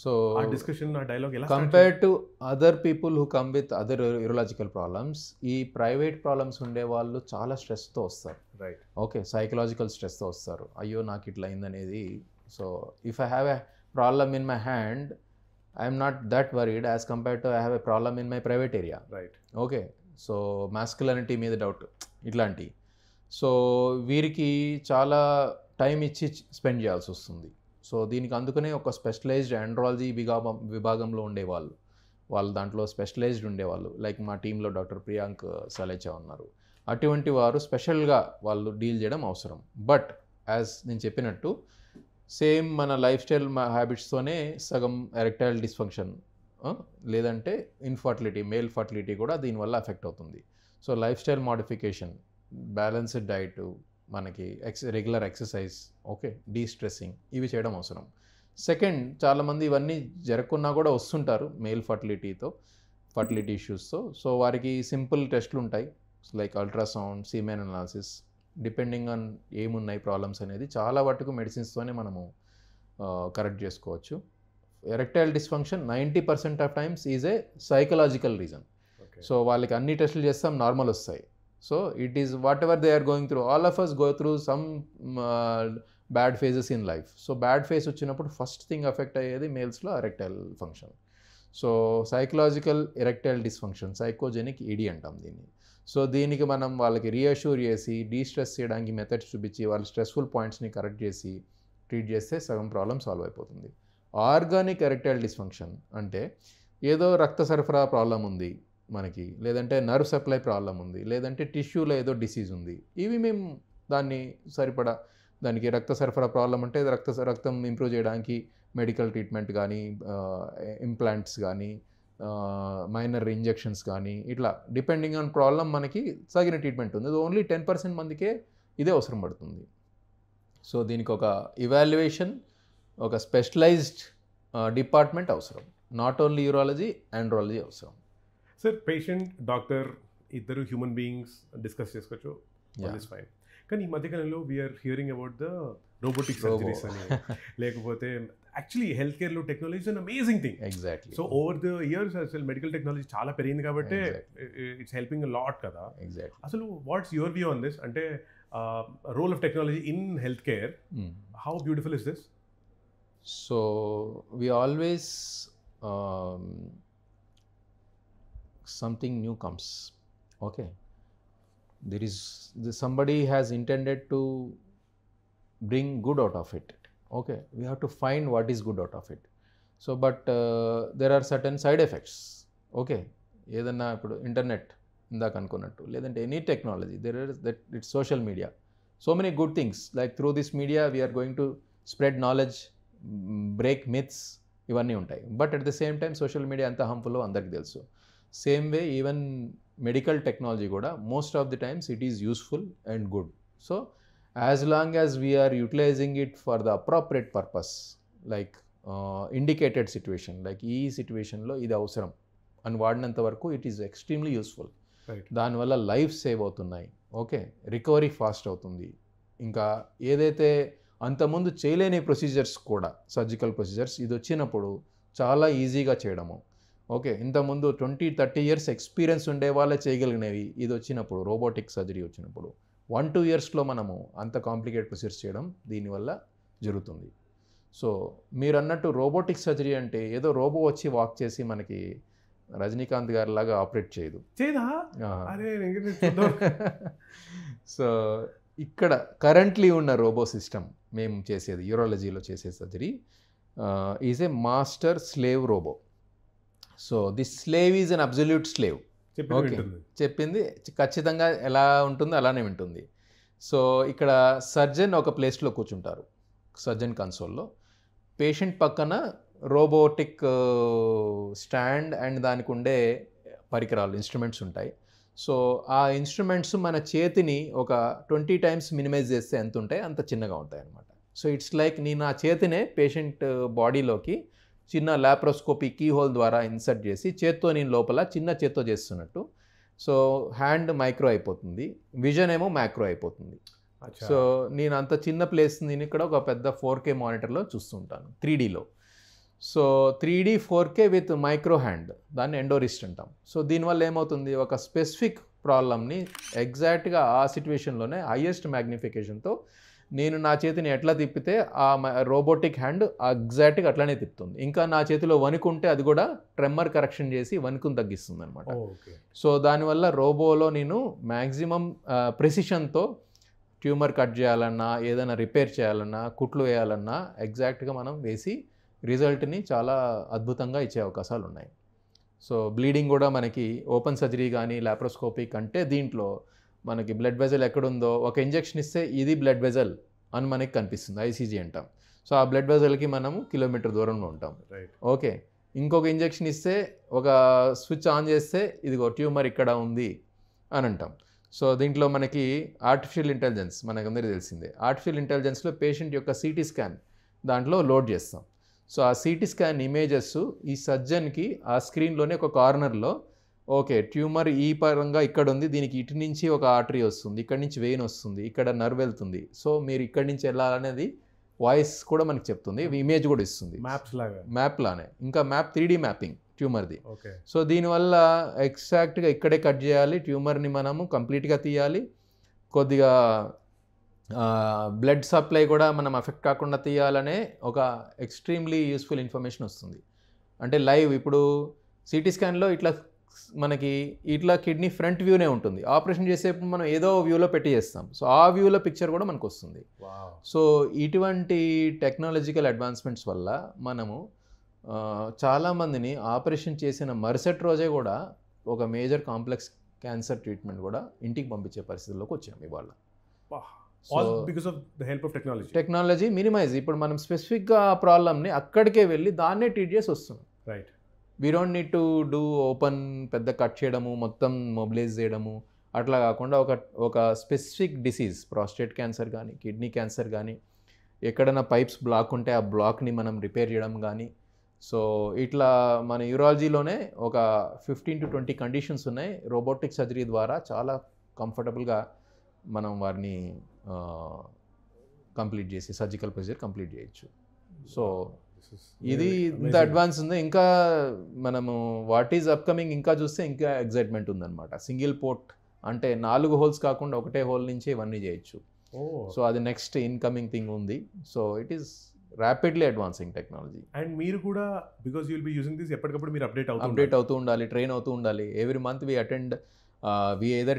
So
ఆ డిస్కషన్ ఆ డైలాగ్ ఎలా
compare to other people who come with other urological problems, ఈ ప్రైవేట్ ప్రాబ్లమ్స్ ఉండే వాళ్ళు చాలా స్ట్రెస్తో వస్తారు.
రైట్,
ఓకే, సైకలాజికల్ స్ట్రెస్తో వస్తారు. అయ్యో నాకు ఇట్లా అయిందనేది. So if I have a problem in my hand I'm not that worried as compare to I have a problem in my private area.
Right,
okay, so masculinity మీద doubt ఇట్లాంటి. So వీరికి చాలా time ఇచ్చి spend చేయాల్సి వస్తుంది. So దీనికి అందుకనే ఒక స్పెషలైజ్డ్ ఆండ్రాలజీ విభాగంలో ఉండేవాళ్ళు, వాళ్ళు దాంట్లో స్పెషలైజ్డ్ ఉండేవాళ్ళు. లైక్ మా టీంలో డాక్టర్ ప్రియాంక్ సలేచా ఉన్నారు. అటువంటి వారు స్పెషల్గా వాళ్ళు డీల్ చేయడం అవసరం. బట్ యాజ్ నేను చెప్పినట్టు సేమ్ మన లైఫ్ స్టైల్ హ్యాబిట్స్తోనే సగం ఎరెక్టైల్ డిస్ఫంక్షన్ లేదంటే ఇన్ఫర్టిలిటీ, మేల్ ఫర్టిలిటీ కూడా దీనివల్ల ఎఫెక్ట్ అవుతుంది. So lifestyle modification, balanced diet, మనకి రెగ్యులర్ ఎక్సర్సైజ్, ఓకే, డీస్ట్రెస్సింగ్, ఇవి చేయడం అవసరం. సెకండ్, చాలామంది ఇవన్నీ జరగకున్నా కూడా వస్తుంటారు మేల్ ఫర్టిలిటీ ఇష్యూస్తో. సో వారికి సింపుల్ టెస్ట్లు ఉంటాయి like ultrasound, semen analysis, depending on ఏమున్నాయి ప్రాబ్లమ్స్ అనేది చాలా వరకు మెడిసిన్స్తోనే మనము కరెక్ట్ చేసుకోవచ్చు. Erectile dysfunction 90% of times is a psychological reason. So వాళ్ళకి అన్ని టెస్టులు చేస్తాం, నార్మల్ వస్తాయి. So it is whatever they are going through, all of us go through some bad phases in life. So bad phase వచ్చినప్పుడు first thing effect అయ్యేది మేల్స్లో erectile function. So psychological erectile dysfunction, psychogenic ED అంటాం దీన్ని. So దీనికి మనం వాళ్ళకి reassure చేసి de-stress చేయడానికి మెథడ్స్ చూపించి వాళ్ళ స్ట్రెస్ఫుల్ పాయింట్స్ని కరెక్ట్ చేసి ట్రీట్ చేస్తే సగం ప్రాబ్లం సాల్వ్ అయిపోతుంది. ఆర్గానిక్ ఎరెక్టైల్ డిస్ఫంక్షన్ అంటే ఏదో రక్త సరఫరా ప్రాబ్లం ఉంది మనకి, లేదంటే నర్వ్ సప్లై ప్రాబ్లం ఉంది, లేదంటే టిష్యూలో ఏదో డిసీజ్ ఉంది. ఇవి మేము దాన్ని సరిపడా దానికి రక్త సరఫరా ప్రాబ్లం అంటే రక్తం ఇంప్రూవ్ చేయడానికి మెడికల్ ట్రీట్మెంట్ కానీ, ఇంప్లాంట్స్ కానీ, మైనర్ ఇంజెక్షన్స్ కానీ, ఇట్లా డిపెండింగ్ ఆన్ ప్రాబ్లం మనకి తగిన ట్రీట్మెంట్ ఉంది. ఓన్లీ 10% మందికే ఇదే అవసరం పడుతుంది. సో దీనికి ఒక ఇవాల్యుయేషన్, ఒక స్పెషలైజ్డ్ డిపార్ట్మెంట్ అవసరం. నాట్ ఓన్లీ యూరాలజీ, ఆండ్రాలజీ అవసరం.
సార్, పేషెంట్ డాక్టర్ ఇద్దరు హ్యూమన్ బీయింగ్స్ డిస్కస్ చేసుకోవచ్చు, ఫైన్. కానీ ఈ మధ్యకాలంలో we are hearing about the robotic surgeries అని, లేకపోతే యాక్చువల్లీ హెల్త్ కేర్లో technology is an amazing thing.
Exactly.
So over the years అసలు మెడికల్ టెక్నాలజీ చాలా పెరిగింది కాబట్టి ఇట్స్ హెల్పింగ్ అ లాట్ కదా.
ఎగ్జాక్ట్లీ.
అసలు what's your view on this? అంటే role of technology in health care, how beautiful is this?
So we always something new comes. Okay, somebody has intended to bring good out of it. Okay, we have to find what is good out of it. So but there are certain side effects. Okay, ఏదన్నా ఇప్పుడు internet ఇందాక అనుకున్నట్టు, లేదంటే any technology, there is that it's social media, so many good things, like through this media we are going to spread knowledge, break myths, ఇవన్నీ ఉంటాయి. But at the same time social media ఎంత harmful అందరికీ తెలుసు. Same way even medical technology కూడా most of the times it is useful and good. So as long as we are utilizing it for the appropriate purpose, like indicated situation, like ఈ సిచ్యువేషన్లో ఇది అవసరం అని వాడినంత వరకు ఇట్ ఈస్ ఎక్స్ట్రీమ్లీ యూస్ఫుల్. దానివల్ల life save అవుతున్నాయి. ఓకే, రికవరీ ఫాస్ట్ అవుతుంది. ఇంకా ఏదైతే అంతకుముందు చేయలేని ప్రొసీజర్స్ కూడా, సర్జికల్ ప్రొసీజర్స్, ఇది వచ్చినప్పుడు చాలా ఈజీగా చేయడము. ఓకే, ఇంతకుముందు 20-30 years ఎక్స్పీరియన్స్ ఉండే వాళ్ళే చేయగలిగినవి ఇది వచ్చినప్పుడు, రోబోటిక్ సర్జరీ వచ్చినప్పుడు 1-2 yearsలో మనము అంత కాంప్లికేట్ ప్రొసీజర్స్ చేయడం దీనివల్ల జరుగుతుంది. సో మీరు అన్నట్టు రోబోటిక్ సర్జరీ అంటే ఏదో రోబో వచ్చి వాక్ చేసి మనకి రజనీకాంత్ గారి లాగా ఆపరేట్ చేయదు.
చేదా? అరే చూద్దాం.
సో ఇక్కడ కరెంట్లీ ఉన్న రోబో సిస్టమ్ మేము చేసేది యూరాలజీలో చేసే surgery is a master slave robo. So this slave is an absolute slave. Okay, చెప్పింది ఖచ్చితంగా ఎలా ఉంటుందో అలానే వింటుంది. సో ఇక్కడ సర్జన్ ఒక ప్లేస్లో కూర్చుంటారు, సర్జన్ కన్సోల్లో. పేషెంట్ పక్కన రోబోటిక్ స్టాండ్ అండ్ దానికి ఉండే పరికరాలు, ఇన్స్ట్రుమెంట్స్ ఉంటాయి. సో ఆ ఇన్స్ట్రుమెంట్స్ మన చేతిని ఒక 20 times మినిమైజ్ చేస్తే ఎంత ఉంటాయి అంత చిన్నగా ఉంటాయి అన్నమాట. సో ఇట్స్ లైక్ నేను ఆ చేతినే పేషెంట్ బాడీలోకి చిన్న లాప్రోస్కోపీ కీ హోల్ ద్వారా ఇన్సర్ట్ చేసి చేత్తో నేను లోపల చిన్న చేత్తో చేస్తున్నట్టు. సో హ్యాండ్ మైక్రో అయిపోతుంది, విజన్ ఏమో మ్యాక్రో అయిపోతుంది. సో నేను అంత చిన్న ప్లేస్ నేను ఇక్కడ ఒక పెద్ద 4K మానిటర్లో చూస్తుంటాను 3Dలో. So 3D 4K with micro hand, దాన్ని ఎండోరిస్ట్ అంటాం. సో దీనివల్ల ఏమవుతుంది, ఒక స్పెసిఫిక్ ప్రాబ్లమ్ని ఎగ్జాక్ట్గా ఆ సిచ్యువేషన్లోనే హైయెస్ట్ మ్యాగ్నిఫికేషన్తో నేను నా చేతిని ఎట్లా తిప్పితే ఆ రోబోటిక్ హ్యాండ్ ఎగ్జాక్ట్గా అట్లానే తిప్పుతుంది. ఇంకా నా చేతిలో వణుకుంటే అది కూడా ట్రెమ్మర్ కరెక్షన్ చేసి వణుకుని తగ్గిస్తుంది అనమాట. సో దానివల్ల రోబోలో నేను మ్యాక్సిమం ప్రెసిషన్తో ట్యూమర్ కట్ చేయాలన్నా, ఏదైనా రిపేర్ చేయాలన్నా, కుట్లు వేయాలన్నా ఎగ్జాక్ట్గా మనం వేసి రిజల్ట్ని చాలా అద్భుతంగా ఇచ్చే అవకాశాలు ఉన్నాయి. సో బ్లీడింగ్ కూడా మనకి ఓపెన్ సర్జరీ కానీ లాప్రోస్కోపీ కంటే దీంట్లో మనకి బ్లడ్ వెజల్ ఎక్కడుందో ఒక ఇంజెక్షన్ ఇస్తే ఇది బ్లడ్ వెజల్ అని మనకి కనిపిస్తుంది, ఐసీజీ అంటాం. సో ఆ బ్లడ్ వెజల్కి మనము కిలోమీటర్ దూరంలో ఉంటాం. ఓకే, ఇంకొక ఇంజెక్షన్ ఇస్తే ఒక స్విచ్ ఆన్ చేస్తే ఇదిగో ట్యూమర్ ఇక్కడ ఉంది అని అంటాం. సో దీంట్లో మనకి ఆర్టిఫిషియల్ ఇంటెలిజెన్స్ మనకందరికీ తెలిసిందే. ఆర్టిఫిషియల్ ఇంటెలిజెన్స్లో పేషెంట్ యొక్క సిటీ స్కాన్ దాంట్లో లోడ్ చేస్తాం. సో ఆ సిటీ స్కాన్ ఇమేజెస్ ఈ సర్జన్కి ఆ స్క్రీన్లోనే ఒక కార్నర్లో ఓకే ట్యూమర్ ఈ పరంగా ఇక్కడ ఉంది, దీనికి ఇటు నుంచి ఒక ఆర్టరీ వస్తుంది, ఇక్కడ నుంచి వెయిన్ వస్తుంది, ఇక్కడ నర్వ్ వెళ్తుంది, సో మీరు ఇక్కడి నుంచి వెళ్ళాలనేది వాయిస్ కూడా మనకి చెప్తుంది, ఇమేజ్ కూడా ఇస్తుంది, మ్యాప్ లానే. ఇంకా మ్యాప్ 3D మ్యాపింగ్ ట్యూమర్ది. సో దీనివల్ల ఎగ్జాక్ట్గా ఇక్కడే కట్ చేయాలి, ట్యూమర్ని మనము కంప్లీట్గా తీయాలి, కొద్దిగా బ్లడ్ సప్లై కూడా మనం ఎఫెక్ట్ కాకుండా తీయాలనే ఒక ఎక్స్ట్రీమ్లీ యూస్ఫుల్ ఇన్ఫర్మేషన్ వస్తుంది. అంటే లైవ్ ఇప్పుడు సిటీ స్కాన్లో ఇట్లా మనకి ఇట్లా కిడ్నీ ఫ్రంట్ వ్యూనే ఉంటుంది, ఆపరేషన్ చేసేప్పుడు మనం ఏదో వ్యూలో పెట్టి చేస్తాం. సో ఆ వ్యూలో పిక్చర్ కూడా మనకు వస్తుంది. సో ఇటువంటి టెక్నాలజికల్ అడ్వాన్స్మెంట్స్ వల్ల మనము చాలామందిని ఆపరేషన్ చేసిన మరుసటి రోజే కూడా ఒక మేజర్ కాంప్లెక్స్ క్యాన్సర్ ట్రీట్మెంట్ కూడా ఇంటికి పంపించే పరిస్థితుల్లోకి వచ్చాము ఇవాళ.
All because of the help of technology.
Technology minimise, ఇప్పుడు మనం స్పెసిఫిక్గా ఆ ప్రాబ్లమ్ని అక్కడికే వెళ్ళి దాన్నే ట్రీట్ చేసి వస్తున్నాం.
Right,
we don't need to do open పెద్ద కట్ చేయడము, మొత్తం మొబిలైజ్ చేయడము, అట్లా కాకుండా ఒక స్పెసిఫిక్ డిసీజ్, ప్రాస్టేట్ క్యాన్సర్ కానీ కిడ్నీ క్యాన్సర్ కానీ ఎక్కడైనా పైప్స్ బ్లాక్ ఉంటే ఆ బ్లాక్ని మనం రిపేర్ చేయడం కానీ. సో ఇట్లా మన యూరాలజీలోనే ఒక 15 to 20 కండిషన్స్ ఉన్నాయి. రోబోటిక్ సర్జరీ ద్వారా చాలా కంఫర్టబుల్గా మనం వారిని కంప్లీట్ చేసి సర్జికల్ ప్రొసీజర్ కంప్లీట్ చేయొచ్చు. సో ఇది ఇంత అడ్వాన్స్ ఉంది. ఇంకా మనము వాట్ ఈజ్ అప్కమింగ్ ఇంకా చూస్తే ఇంకా ఎగ్జైట్మెంట్ ఉందన్నమాట. సింగిల్ పోర్ట్ అంటే 4 హోల్స్ కాకుండా ఒకటే హోల్ నుంచి ఇవన్నీ చేయొచ్చు. సో అది నెక్స్ట్ ఇన్కమింగ్ థింగ్ ఉంది. So it is rapidly advancing technology.
And మీరు కూడా because you will be using this ఎప్పటికప్పుడు మీరు
అప్డేట్ అవుతూ ఉండాలి, ట్రైన్ అవుతూ ఉండాలి. Every month we attend, we either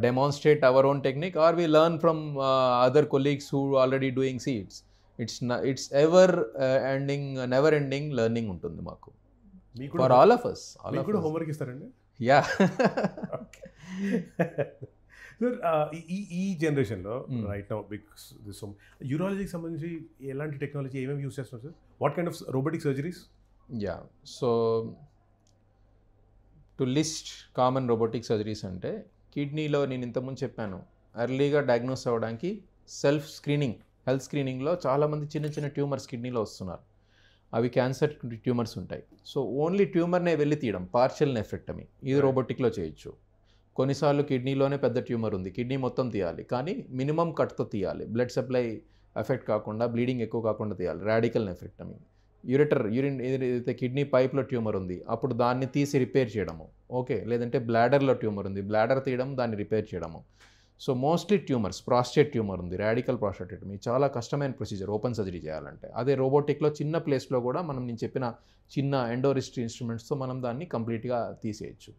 demonstrate our own technique or we learn from other colleagues who are already doing seeds. It's ever ending, never ending learning ఉంటుంది మాకు, for all of us.
మీకు కూడా homework ఇస్తారండి?
Yeah.
Sir ఈ జనరేషన్లో right now because this యూరాలజీకి సంబంధించి ఎలాంటి technology ఏమేమి యూస్ చేస్తున్నారు sir? What kind of robotic surgeries?
Yeah, so to list common robotic surgeries అంటే కిడ్నీలో నేను ఇంతకుముందు చెప్పాను, ఎర్లీగా డయాగ్నోస్ అవ్వడానికి సెల్ఫ్ స్క్రీనింగ్, హెల్త్ స్క్రీనింగ్లో చాలామంది చిన్న చిన్న ట్యూమర్స్ కిడ్నీలో వస్తున్నారు. అవి క్యాన్సర్ ట్యూమర్స్ ఉంటాయి. సో ఓన్లీ ట్యూమర్నే వెళ్ళి తీయడం, పార్షియల్ నెఫ్రెక్టమీ, ఇది రోబోటిక్లో చేయొచ్చు. కొన్నిసార్లు కిడ్నీలోనే పెద్ద ట్యూమర్ ఉంది, కిడ్నీ మొత్తం తీయాలి, కానీ మినిమం కట్తో తీయాలి, బ్లడ్ సప్లై ఎఫెక్ట్ కాకుండా, బ్లీడింగ్ ఎక్కువ కాకుండా తీయాలి, రాడికల్ నెఫ్రెక్టమీ. యూరిన్ ఏదైతే కిడ్నీ పైప్లో ట్యూమర్ ఉంది అప్పుడు దాన్ని తీసి రిపేర్ చేయడము, ఓకే. లేదంటే బ్లాడర్లో ట్యూమర్ ఉంది, బ్లాడర్ తీయడం, దాన్ని రిపేర్ చేయడము. So mostly tumours, prostate tumour ఉంది, రాడికల్ ప్రాస్టేటెక్టమీ చాలా కష్టమైన ప్రొసీజర్ ఓపెన్ సర్జరీ చేయాలంటే. అదే రోబోటిక్లో చిన్న ప్లేస్లో కూడా మనం నేను చెప్పిన చిన్న ఎండోరిస్ట్ ఇన్స్ట్రుమెంట్స్తో మనం దాన్ని కంప్లీట్గా తీసేయచ్చు.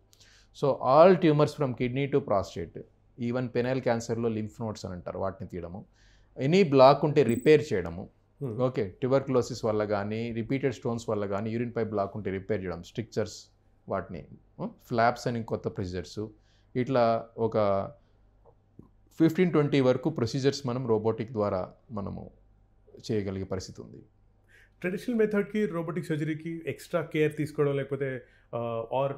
So all tumours from kidney to prostate, even penile క్యాన్సర్లో లింఫ్ నోడ్స్ అని అంటారు, వాటిని తీయడము, ఎనీ బ్లాక్ ఉంటే రిపేర్ చేయడము. ఓకే, ట్యూబర్క్లోసిస్ వల్ల కానీ, రిపీటెడ్ స్టోన్స్ వల్ల కానీ, యూరిన్ పైప్ బ్లాక్ ఉంటే రిపేర్ చేయడం, స్ట్రిక్చర్స్, వాటిని ఫ్లాప్స్ అని కొత్త ప్రొసీజర్స్, ఇట్లా ఒక 15-20 వరకు ప్రొసీజర్స్ మనం రోబోటిక్ ద్వారా మనము చేయగలిగే పరిస్థితి ఉంది.
ట్రెడిషనల్ మెథడ్కి రోబోటిక్ సర్జరీకి ఎక్స్ట్రా కేర్ తీసుకోవడం, లేకపోతే ఆర్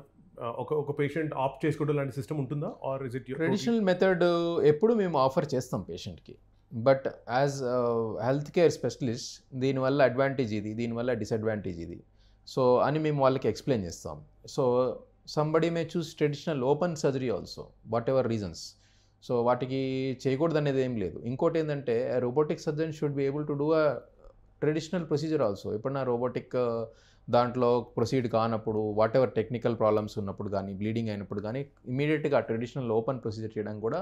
ఒక పేషెంట్ ఆప్ట్ చేసుకోవడం లాంటి సిస్టమ్ ఉంటుందా, or is it
traditional method ఎప్పుడు మేము ఆఫర్ చేస్తాం పేషెంట్కి, but as health care specialist దీనివల్ల అడ్వాంటేజ్ ఇది, దీనివల్ల డిసడ్వాంటేజ్ ఇది, సో అని మేము వాళ్ళకి ఎక్స్ప్లెయిన్ చేస్తాం. So somebody May choose traditional open surgery also, what ever reasons. So వాటికి చేయకూడదు అనేది ఏం లేదు. ఇంకోటి ఏంటంటే robotic surgeon should be able to do a traditional procedure also. ఎప్పుడన్నా రోబోటిక్ దాంట్లో ప్రొసీడ్ కానప్పుడు, వాట్ ఎవర్ టెక్నికల్ ప్రాబ్లమ్స్ ఉన్నప్పుడు కానీ, బ్లీడింగ్ అయినప్పుడు కానీ ఇమీడియట్గా ట్రెడిషనల్ ఓపెన్ ప్రొసీజర్ చేయడానికి కూడా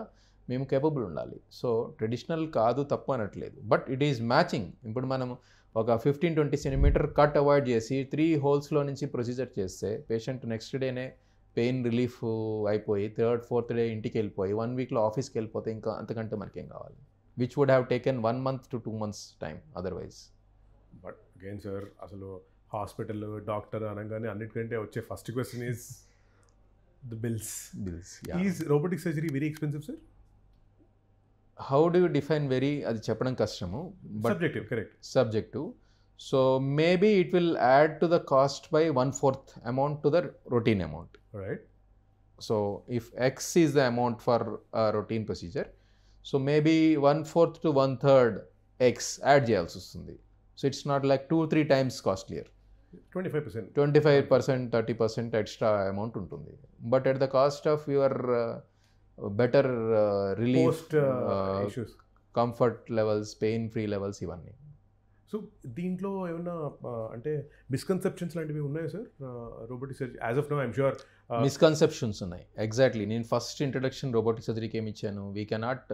మేము కేపబుల్ ఉండాలి. సో ట్రెడిషనల్ కాదు తప్పు అనట్లేదు, బట్ ఇట్ ఈజ్ మ్యాచింగ్. ఇప్పుడు మనం ఒక 15-20 సెంటీమీటర్ కట్ అవాయిడ్ చేసి 3 హోల్స్లో నుంచి ప్రొసీజర్ చేస్తే పేషెంట్ నెక్స్ట్ డేనే పెయిన్ రిలీఫ్ అయిపోయి 3rd, 4th డే ఇంటికి వెళ్ళిపోయి 1 వీక్లో ఆఫీస్కి వెళ్ళిపోతే ఇంకా అంతకంటే మనకేం కావాలి, which would have taken 1 month to 2 months time otherwise.
But again sir, అసలు హాస్పిటల్ డాక్టర్ అనగానే అన్నిటికంటే వచ్చే first question is the bills. Is robotic surgery very expensive sir?
How do you define very, అది చెప్పడం కష్టము,
subjective, correct,
subjective. So maybe it will add to the cost by 1/4 amount to the routine amount.
Right.
So if X is the amount for a routine procedure, so maybe 1/4 to 1/3 X add చేయాల్సి వస్తుంది. So it's not like 2-3 times costlier.
25%,
30% extra amount ఉంటుంది, but at the cost of your better relief, comfort levels, pain free levels, ఇవన్నీ.
So దీంట్లో ఏమన్నా అంటే misconceptions లాంటివి ఉన్నాయా sir robotic surgery? As of now I'm sure
misconceptions ఉన్నాయి. Exactly, నేను first introduction robotic సర్జరీకి ఏమి ఇచ్చాను, we cannot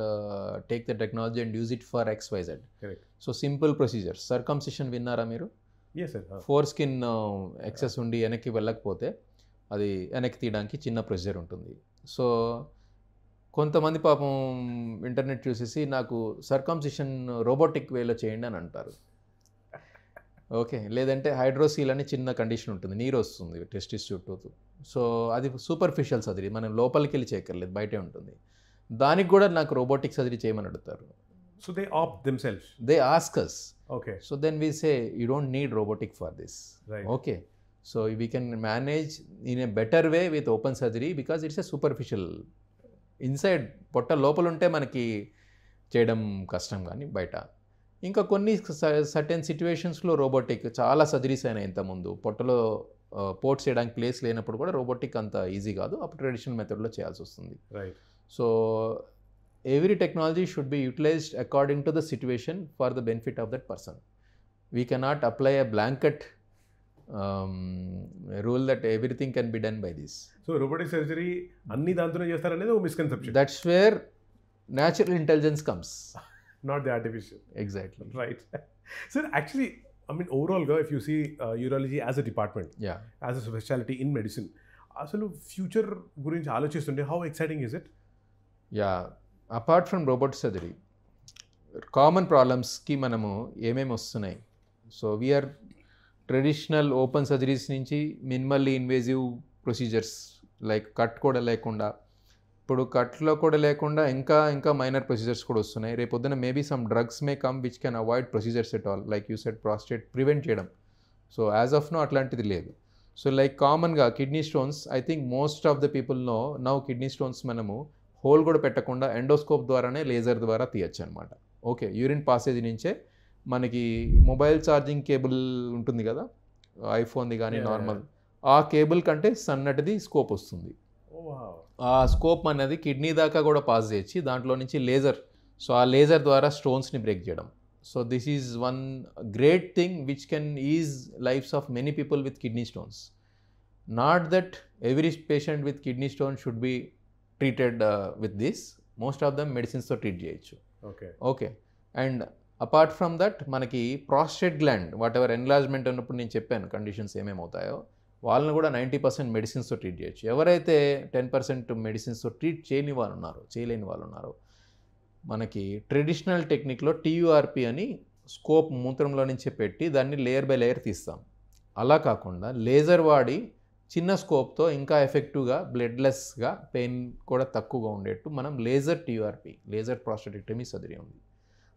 take the technology and use it for XYZ. So simple procedure, circumcision విన్నారా మీరు? ఫోర్ స్కిన్ ఎక్సెస్ ఉండి వెనక్కి వెళ్ళకపోతే అది వెనక్కి తీయడానికి చిన్న ప్రొసీజర్ ఉంటుంది. సో కొంతమంది పాపం ఇంటర్నెట్ చూసేసి నాకు సర్కంసిషన్ రోబోటిక్ వేలో చేయండి అని అంటారు. ఓకే, లేదంటే హైడ్రోసీల్ అని చిన్న కండిషన్ ఉంటుంది, నీరు వస్తుంది టెస్టిస్ చుట్టూ. సో అది సూపర్ఫిషియల్ సర్జరీ, మనం లోపలికి వెళ్ళి చేయక్కర్లేదు, బయటే ఉంటుంది. దానికి కూడా నాకు రోబోటిక్ సర్జరీ చేయమని అడుగుతారు.
So they opt themselves,
they ask us.
Okay,
so then we say you don't need robotic for this. Okay, so we can manage in a better way with open surgery because it's a superficial. Inside పొట్ట లోపల ఉంటే మనకి చేయడం కష్టం, కానీ బయట ఇంకా కొన్ని సర్టెన్ సిచ్యువేషన్స్లో రోబోటిక్ చాలా సర్జరీస్ అయినాయి ఇంతకుముందు. పొట్టలో పోర్ట్స్ చేయడానికి ప్లేస్ లేనప్పుడు కూడా రోబోటిక్ అంత ఈజీ కాదు, అప్పుడు ట్రెడిషనల్ మెథడ్లో చేయాల్సి వస్తుంది.
Right.
So every technology should be utilized according to the situation for the benefit of that person. We cannot apply a blanket rule that everything can be done by this.
So robotic surgery అన్ని దాంతోనే చేస్తారనేది ఒక misconception.
That's where natural intelligence comes,
not the artificial.
Exactly.
Right. So actually, I mean overall గా if you see urology as a department, as a specialty in medicine, అసలు future గురించి ఆలోచిస్తుంటే how exciting is it?
Apart from robot surgery common ప్రాబ్లమ్స్కి మనము ఏమేమి వస్తున్నాయి. So we are traditional open surgeries నుంచి minimally invasive procedures like cut కూడా లేకుండా, ఇప్పుడు కట్లో కూడా లేకుండా ఇంకా మైనర్ ప్రొసీజర్స్ కూడా వస్తున్నాయి. రేపొద్దున maybe some drugs may come which can avoid procedures at all, like you said prostate prevent చేయడం. సో యాజ్ ఆఫ్ నో అట్లాంటిది లేదు. సో లైక్ కామన్గా kidney stones, I think most of the people know now kidney stones మనము hole కూడా పెట్టకుండా endoscope ద్వారానే laser ద్వారా తీయచ్చు అనమాట. ఓకే, యూరిన్ పాసేజ్ నుంచే మనకి మొబైల్ ఛార్జింగ్ కేబుల్ ఉంటుంది కదా, ఐఫోన్ది కానీ నార్మల్, ఆ కేబుల్ కంటే సన్నటిది స్కోప్ వస్తుంది. ఆ స్కోప్ అనేది కిడ్నీ దాకా కూడా పాస్ చేయొచ్చు, దాంట్లో నుంచి లేజర్. సో ఆ లేజర్ ద్వారా స్టోన్స్ని బ్రేక్ చేయడం. So this is one great thing which can ease lifes of many people with kidney stones. Not that every patient with kidney stone should be treated with this. Most of them మెడిసిన్స్తో treat చేయొచ్చు.
Okay.
Okay, and apart from that మనకి prostate gland whatever enlargement ఉన్నప్పుడు నేను చెప్పాను conditions ఏమేమవుతాయో, వాళ్ళని కూడా 90% మెడిసిన్స్తో treat చేయొచ్చు. ఎవరైతే 10% మెడిసిన్స్తో ట్రీట్ చేయలేని వాళ్ళు ఉన్నారో మనకి ట్రెడిషనల్ టెక్నిక్లో TURP అని స్కోప్ మూత్రంలో నుంచి పెట్టి దాన్ని లేయర్ బై లేయర్ తీస్తాం. అలా కాకుండా లేజర్ వాడి చిన్న స్కోప్తో ఇంకా ఎఫెక్టివ్గా బ్లడ్లెస్గా పెయిన్ కూడా తక్కువగా ఉండేట్టు మనం laser TURP laser prostatectomy surgery ఉంది.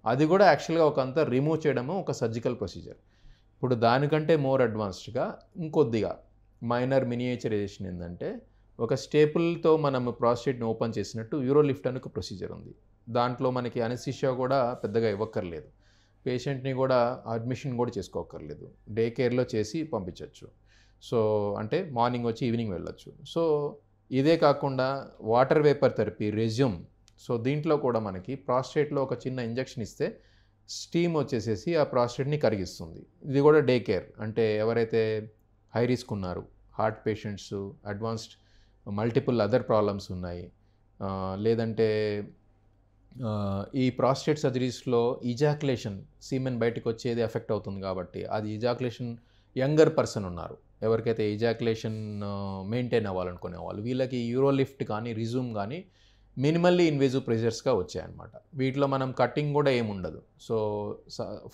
అది కూడా యాక్చువల్గా ఒక అంతా రిమూవ్ చేయడము ఒక సర్జికల్ ప్రొసీజర్. ఇప్పుడు దానికంటే మోర్ అడ్వాన్స్డ్గా ఇంకొద్దిగా మైనర్ మినియేచరైజేషన్ ఏంటంటే ఒక స్టేపుల్తో మనం ప్రాస్టేట్ని ఓపెన్ చేసినట్టు యూరోలిఫ్ట్ అని ఒక ప్రొసీజర్ ఉంది. దాంట్లో మనకి అనెస్థీషియా కూడా పెద్దగా ఇవ్వక్కర్లేదు, పేషెంట్ని కూడా అడ్మిషన్ కూడా చేసుకోక్కర్లేదు, డే కేర్లో చేసి పంపించవచ్చు. సో అంటే మార్నింగ్ వచ్చి ఈవినింగ్ వెళ్ళొచ్చు. సో ఇదే కాకుండా water vapour therapy resume. So దీంట్లో కూడా మనకి ప్రాస్టేట్లో ఒక చిన్న ఇంజెక్షన్ ఇస్తే స్టీమ్ వచ్చేసేసి ఆ ప్రాస్టేట్ని కరిగిస్తుంది. ఇది కూడా డే కేర్, అంటే ఎవరైతే హై రిస్క్ ఉన్నారు, heart patients, advanced multiple other problems ఉన్నాయి, లేదంటే ఈ ప్రాస్టేట్ సర్జరీస్లో ఇజాక్యులేషన్ సీమెన్ బయటకు వచ్చేది ఎఫెక్ట్ అవుతుంది కాబట్టి అది ఇజాక్యులేషన్ యంగర్ పర్సన్ ఉన్నారు, ఎవరికైతే ఇజాక్యులేషన్ మెయింటైన్ అవ్వాలనుకునే వాళ్ళు, వీళ్ళకి యూరోలిఫ్ట్ కానీ రిజ్యూమ్ కానీ మినిమల్లీ ఇన్వేజివ్ ప్రెజర్స్గా వచ్చాయన్నమాట. వీటిలో మనం కట్టింగ్ కూడా ఏముండదు. సో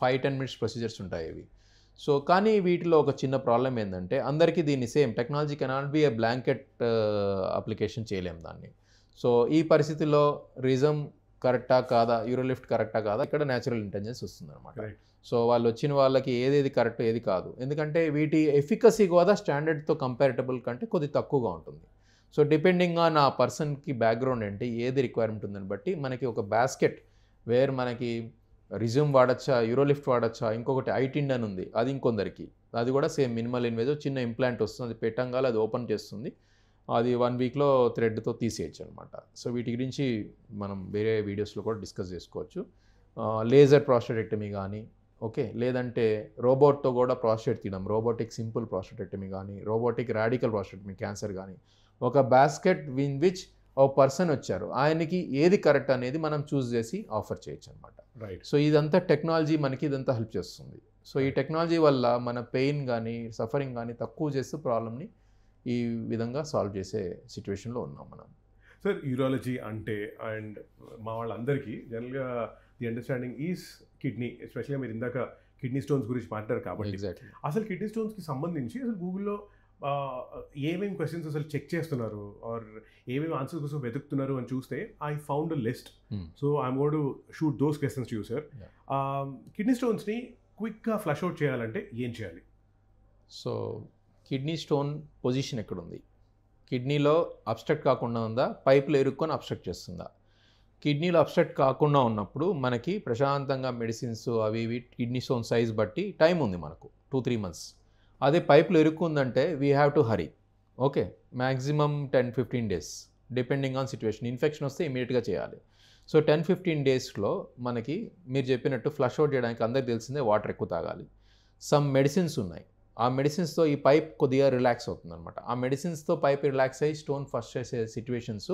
5-10 minutes ప్రొసీజర్స్ ఉంటాయి ఇవి. సో కానీ వీటిలో ఒక చిన్న ప్రాబ్లం ఏంటంటే అందరికీ దీన్ని same technology cannot be A blanket application చేయలేము దాన్ని. సో ఈ పరిస్థితిలో రిజమ్ కరెక్టా కాదా, యూరోలిఫ్ట్ కరెక్టా కాదా, ఇక్కడ న్యాచురల్ ఇంటెలిజెన్స్ వస్తుంది అనమాట. సో వాళ్ళు వచ్చిన వాళ్ళకి ఏది కరెక్ట్ ఏది కాదు, ఎందుకంటే వీటి ఎఫికసీ కూడా స్టాండర్డ్తో కంపారిటబుల్ కంటే కొద్ది తక్కువగా ఉంటుంది. సో డిపెండింగ్ ఆన్ ఆ పర్సన్కి బ్యాక్గ్రౌండ్ ఏంటి, ఏది రిక్వైర్మెంట్ ఉందని బట్టి మనకి ఒక బాస్కెట్ వేర్ మనకి రిజ్యూమ్ వాడచ్చా, యూరోలిఫ్ట్ వాడచ్చా, ఇంకొకటి ఐటిండ్ అని ఉంది, అది ఇంకొందరికి, అది కూడా సేమ్ మినిమల్ ఇన్వేజివ్ చిన్న ఇంప్లాంట్ వస్తుంది, అది పెట్టంగానే అది ఓపెన్ చేస్తుంది, అది 1 weekలో థ్రెడ్తో తీసేయచ్చు అనమాట. సో వీటి గురించి మనం వేరే వీడియోస్లో కూడా డిస్కస్ చేసుకోవచ్చు. లేజర్ ప్రాస్టెటెక్టమీ కానీ, ఓకే, లేదంటే రోబోట్తో కూడా ప్రాస్టేట్ తీయడం, రోబోటిక్ సింపుల్ ప్రాస్టెటెక్టమీ కానీ, రోబోటిక్ రాడికల్ ప్రాస్టెటెక్టమీ క్యాన్సర్ కానీ, ఒక బాస్కెట్ ఇన్ విచ్ ఓ పర్సన్ వచ్చారు, ఆయనకి ఏది కరెక్ట్ అనేది మనం చూస్ చేసి ఆఫర్ చేయొచ్చు అనమాట.
రైట్.
సో ఇదంతా టెక్నాలజీ మనకి ఇదంతా హెల్ప్ చేస్తుంది. సో ఈ టెక్నాలజీ వల్ల మన పెయిన్ కానీ సఫరింగ్ కానీ తక్కువ చేస్తూ ప్రాబ్లమ్ని ఈ విధంగా సాల్వ్ చేసే సిచ్యువేషన్లో ఉన్నాం మనం.
సార్ యూరాలజీ అంటే అండ్ మా వాళ్ళందరికీ జనరల్గా ది అండర్స్టాండింగ్ ఈజ్ కిడ్నీ, ఎస్పెషల్గా మీరు ఇందాక కిడ్నీ స్టోన్స్ గురించి మాట్లాడారు కాబట్టి
ఎగ్జాక్ట్లీ
అసలు కిడ్నీ స్టోన్స్కి సంబంధించి అసలు గూగుల్లో ఏమేమి క్వశ్చన్స్ అసలు చెక్ చేస్తున్నారు ఆర్ ఏమేమి ఆన్సర్స్ కోసం వెతుకుతున్నారు అని చూస్తే I found a list. So I'm going to shoot those questions to you sir. Kidney స్టోన్స్ని క్విక్గా ఫ్లష్ అవుట్ చేయాలంటే ఏం చేయాలి?
సో కిడ్నీ స్టోన్ పొజిషన్ ఎక్కడుంది, కిడ్నీలో అబ్స్ట్రక్ట్ కాకుండా ఉందా, పైపులో ఇరుక్కొని అబ్స్ట్రక్ట్ చేస్తుందా? కిడ్నీలో అబ్స్ట్రక్ట్ కాకుండా ఉన్నప్పుడు మనకి ప్రశాంతంగా మెడిసిన్స్ అవి ఇవి కిడ్నీ స్టోన్ సైజ్ బట్టి టైం ఉంది మనకు 2-3 months. అదే పైపులో ఇరుక్కుందంటే we have to hurry. Okay, maximum 10-15 days depending on situation. Infection వస్తే ఇమీడియట్గా చేయాలి. సో 10-15 daysలో మనకి మీరు చెప్పినట్టు ఫ్లష్ అవుట్ చేయడానికి అందరికి తెలిసిందే వాటర్ ఎక్కువ తాగాలి. సమ్ మెడిసిన్స్ ఉన్నాయి, ఆ మెడిసిన్స్తో ఈ పైప్ కొద్దిగా రిలాక్స్ అవుతుంది అనమాట. ఆ మెడిసిన్స్తో పైప్ రిలాక్స్ అయ్యి స్టోన్ ఫస్ట్ చేసే సిచ్యువేషన్స్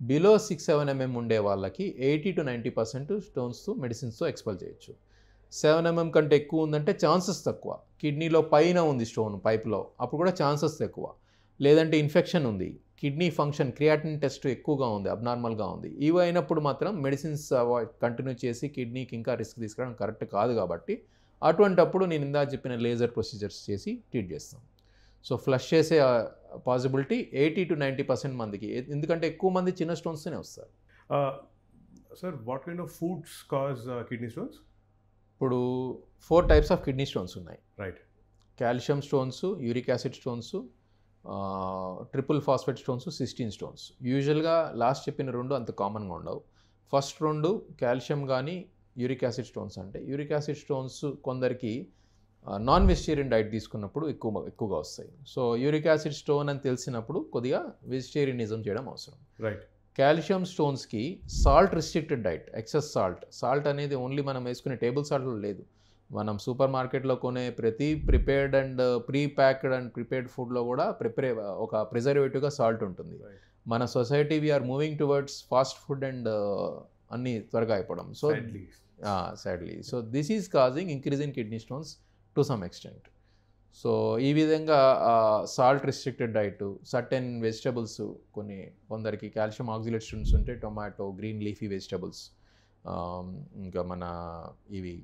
బిలో 6-7 mm ఉండే వాళ్ళకి 80-90% స్టోన్స్తో మెడిసిన్స్తో ఎక్స్పెల్ చేయొచ్చు. 7 mm కంటే ఎక్కువ ఉందంటే ఛాన్సెస్ తక్కువ. కిడ్నీలో పైన ఉంది స్టోన్ పైప్లో, అప్పుడు కూడా ఛాన్సెస్ ఎక్కువ. లేదంటే ఇన్ఫెక్షన్ ఉంది, కిడ్నీ ఫంక్షన్ క్రియాటిన్ టెస్ట్ ఎక్కువగా ఉంది, అబ్నార్మల్గా ఉంది, ఇవి అయినప్పుడు మాత్రం మెడిసిన్స్ కంటిన్యూ చేసి కిడ్నీకి ఇంకా రిస్క్ తీసుకురావడం కరెక్ట్ కాదు. కాబట్టి అటువంటప్పుడు నేను ఇందాక చెప్పిన లేజర్ ప్రొసీజర్స్ చేసి ట్రీట్ చేస్తాం. సో ఫ్లష్ చేసే పాసిబిలిటీ 80-90% మందికి, ఎందుకంటే ఎక్కువ మంది చిన్న స్టోన్స్తోనే వస్తారు.
Sir what kind of foods cause kidney stones?
ఇప్పుడు 4 types ఆఫ్ కిడ్నీ స్టోన్స్ ఉన్నాయి.
Right.
Calcium stones, uric acid stones, triple phosphate stones, cystine stones. యూజువల్గా లాస్ట్ చెప్పిన 2 అంత కామన్గా ఉండవు. ఫస్ట్ 2 కాల్షియం కానీ యూరిక్ యాసిడ్ స్టోన్స్. అంటే యూరిక్ యాసిడ్ స్టోన్స్ కొందరికి నాన్ వెజిటేరియన్ డైట్ తీసుకున్నప్పుడు ఎక్కువగా వస్తాయి. సో యూరిక్ యాసిడ్ స్టోన్ అని తెలిసినప్పుడు కొద్దిగా వెజిటేరియనిజం చేయడం అవసరం.
రైట్.
కాల్షియం స్టోన్స్కి salt restricted diet, excess salt అనేది ఓన్లీ మనం వేసుకునే టేబుల్ సాల్ట్లో లేదు. మనం సూపర్ మార్కెట్లో కొనే ప్రతి prepared and prepacked and prepared ఫుడ్లో కూడా ఒక ప్రిజర్వేటివ్గా సాల్ట్ ఉంటుంది. మన society we're moving towards fast food and అన్నీ త్వరగా అయిపోవడం. So sadly. So this is causing increase in kidney stones to some extent. So ఈ విధంగా salt restricted diet, certain vegetables, కొందరికి కాల్షియం ఆక్సిలేట్ స్టూడెంట్స్ ఉంటే టొమాటో, గ్రీన్ లీఫీ వెజిటబుల్స్, ఇంకా మన ఇవి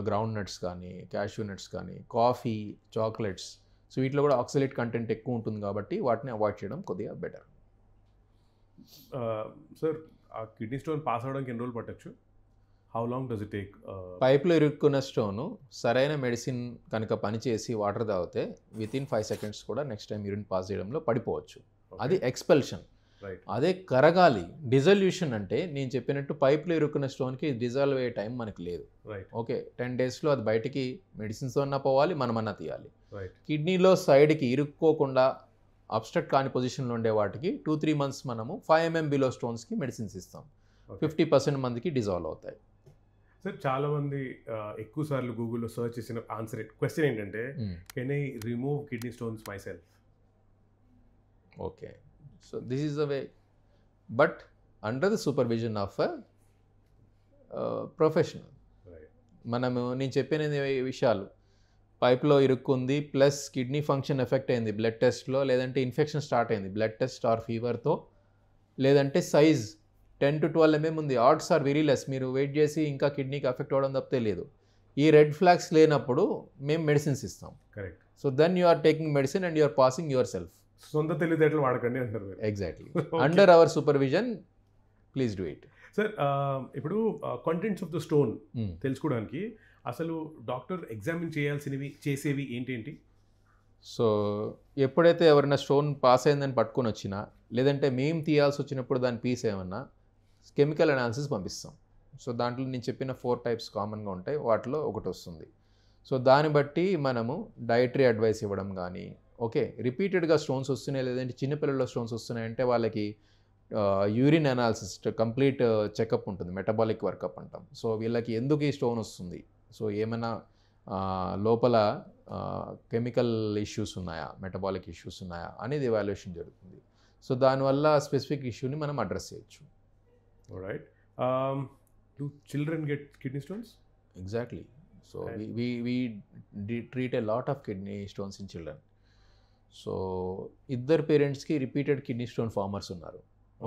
గ్రౌండ్ నట్స్ కానీ క్యాష్యూ నట్స్ కానీ, కాఫీ, చాక్లెట్స్, సో వీటిలో కూడా ఆక్సిలేట్ కంటెంట్ ఎక్కువ ఉంటుంది కాబట్టి వాటిని అవాయిడ్ చేయడం కొద్దిగా బెటర్.
సార్ ఆ కిడ్నీ స్టోన్ పాస్ అవడానికి ఎన్ని రోజులు పట్టచ్చు? How long does it take?
పైప్లో ఇరుక్కున్న స్టోను సరైన మెడిసిన్ కనుక పనిచేసి వాటర్ తాగితే వితిన్ 5 seconds కూడా నెక్స్ట్ టైం యూరిన్ పాస్ చేయడంలో పడిపోవచ్చు. అది ఎక్స్పెల్షన్. అదే కరగాలి, డిజల్యూషన్ అంటే నేను చెప్పినట్టు పైప్లో ఇరుక్కున్న స్టోన్కి డిజాల్వ్ అయ్యే టైం మనకి లేదు. ఓకే, 10 daysలో అది బయటికి మెడిసిన్స్తో అన్నా పోవాలి, మనమన్నా తీయాలి. కిడ్నీలో సైడ్కి ఇరుక్కోకుండా అబ్స్ట్రక్ట్ కాని పొజిషన్లో ఉండే వాటికి 2-3 months మనము 5 mm బిలో స్టోన్స్కి మెడిసిన్స్ ఇస్తాం. 50% మందికి డిజాల్వ్ అవుతాయి.
సార్ చాలా మంది ఎక్కువ సార్లు గూగుల్లో సర్చ్ చేసిన క్వశ్చన్ ఏంటంటే, can I remove kidney stones my self?
Okay, so this is the way, but under the supervision of a professional. నేను చెప్పిన విషయాలు, పైప్లో ఇరుక్కుంది ప్లస్ కిడ్నీ ఫంక్షన్ ఎఫెక్ట్ అయింది బ్లడ్ టెస్ట్లో, లేదంటే ఇన్ఫెక్షన్ స్టార్ట్ అయింది బ్లడ్ టెస్ట్ ఆర్ ఫీవర్తో, లేదంటే size 10 to 12 mm ఉంది, odds are very less, మీరు వెయిట్ చేసి ఇంకా కిడ్నీకి ఎఫెక్ట్ అవ్వడం తప్పితే లేదు. ఈ రెడ్ ఫ్లాగ్స్ లేనప్పుడు మేము మెడిసిన్స్ ఇస్తాం.
Correct.
So then you are taking medicine and you are passing yourself.
సొంత తెలివితేటలు వాడకండి అంటారు.
Exactly. Under our supervision please do it.
Sir ఇప్పుడు కంటెంట్స్ ఆఫ్ ద స్టోన్ తెలుసుకోవడానికి అసలు డాక్టర్ ఎగ్జామిన్ చేసేవి ఏంటి?
సో ఎప్పుడైతే ఎవరైనా స్టోన్ పాస్ అయిందని పట్టుకొని వచ్చినా, లేదంటే మేము తీయాల్సి వచ్చినప్పుడు దాని పీస్ ఏమన్నా, కెమికల్ అనాలిసిస్ పంపిస్తాం. సో దాంట్లో నేను చెప్పిన 4 types కామన్గా ఉంటాయి, వాటిలో ఒకటి వస్తుంది. సో దాన్ని బట్టి మనము డైటరీ అడ్వైస్ ఇవ్వడం కానీ, ఓకే రిపీటెడ్గా స్టోన్స్ వస్తున్నాయి, లేదంటే చిన్నపిల్లల్లో స్టోన్స్ వస్తున్నాయంటే వాళ్ళకి యూరిన్ అనాలిసిస్ కంప్లీట్ చెకప్ ఉంటుంది, మెటబాలిక్ వర్కప్ అంటాం. సో వీళ్ళకి ఎందుకు ఈ స్టోన్ వస్తుంది, సో ఏమైనా లోపల కెమికల్ ఇష్యూస్ ఉన్నాయా, మెటబాలిక్ ఇష్యూస్ ఉన్నాయా అనేది ఎవాల్యుయేషన్ జరుగుతుంది. సో దానివల్ల స్పెసిఫిక్ ఇష్యూని మనం అడ్రస్ చేయొచ్చు.
Right. Do children get kidney stones?
Exactly. So we treat a lot of kidney stones in children. So ఇద్దరు పేరెంట్స్కి రిపీటెడ్ కిడ్నీ స్టోన్ ఫార్మర్స్ ఉన్నారు.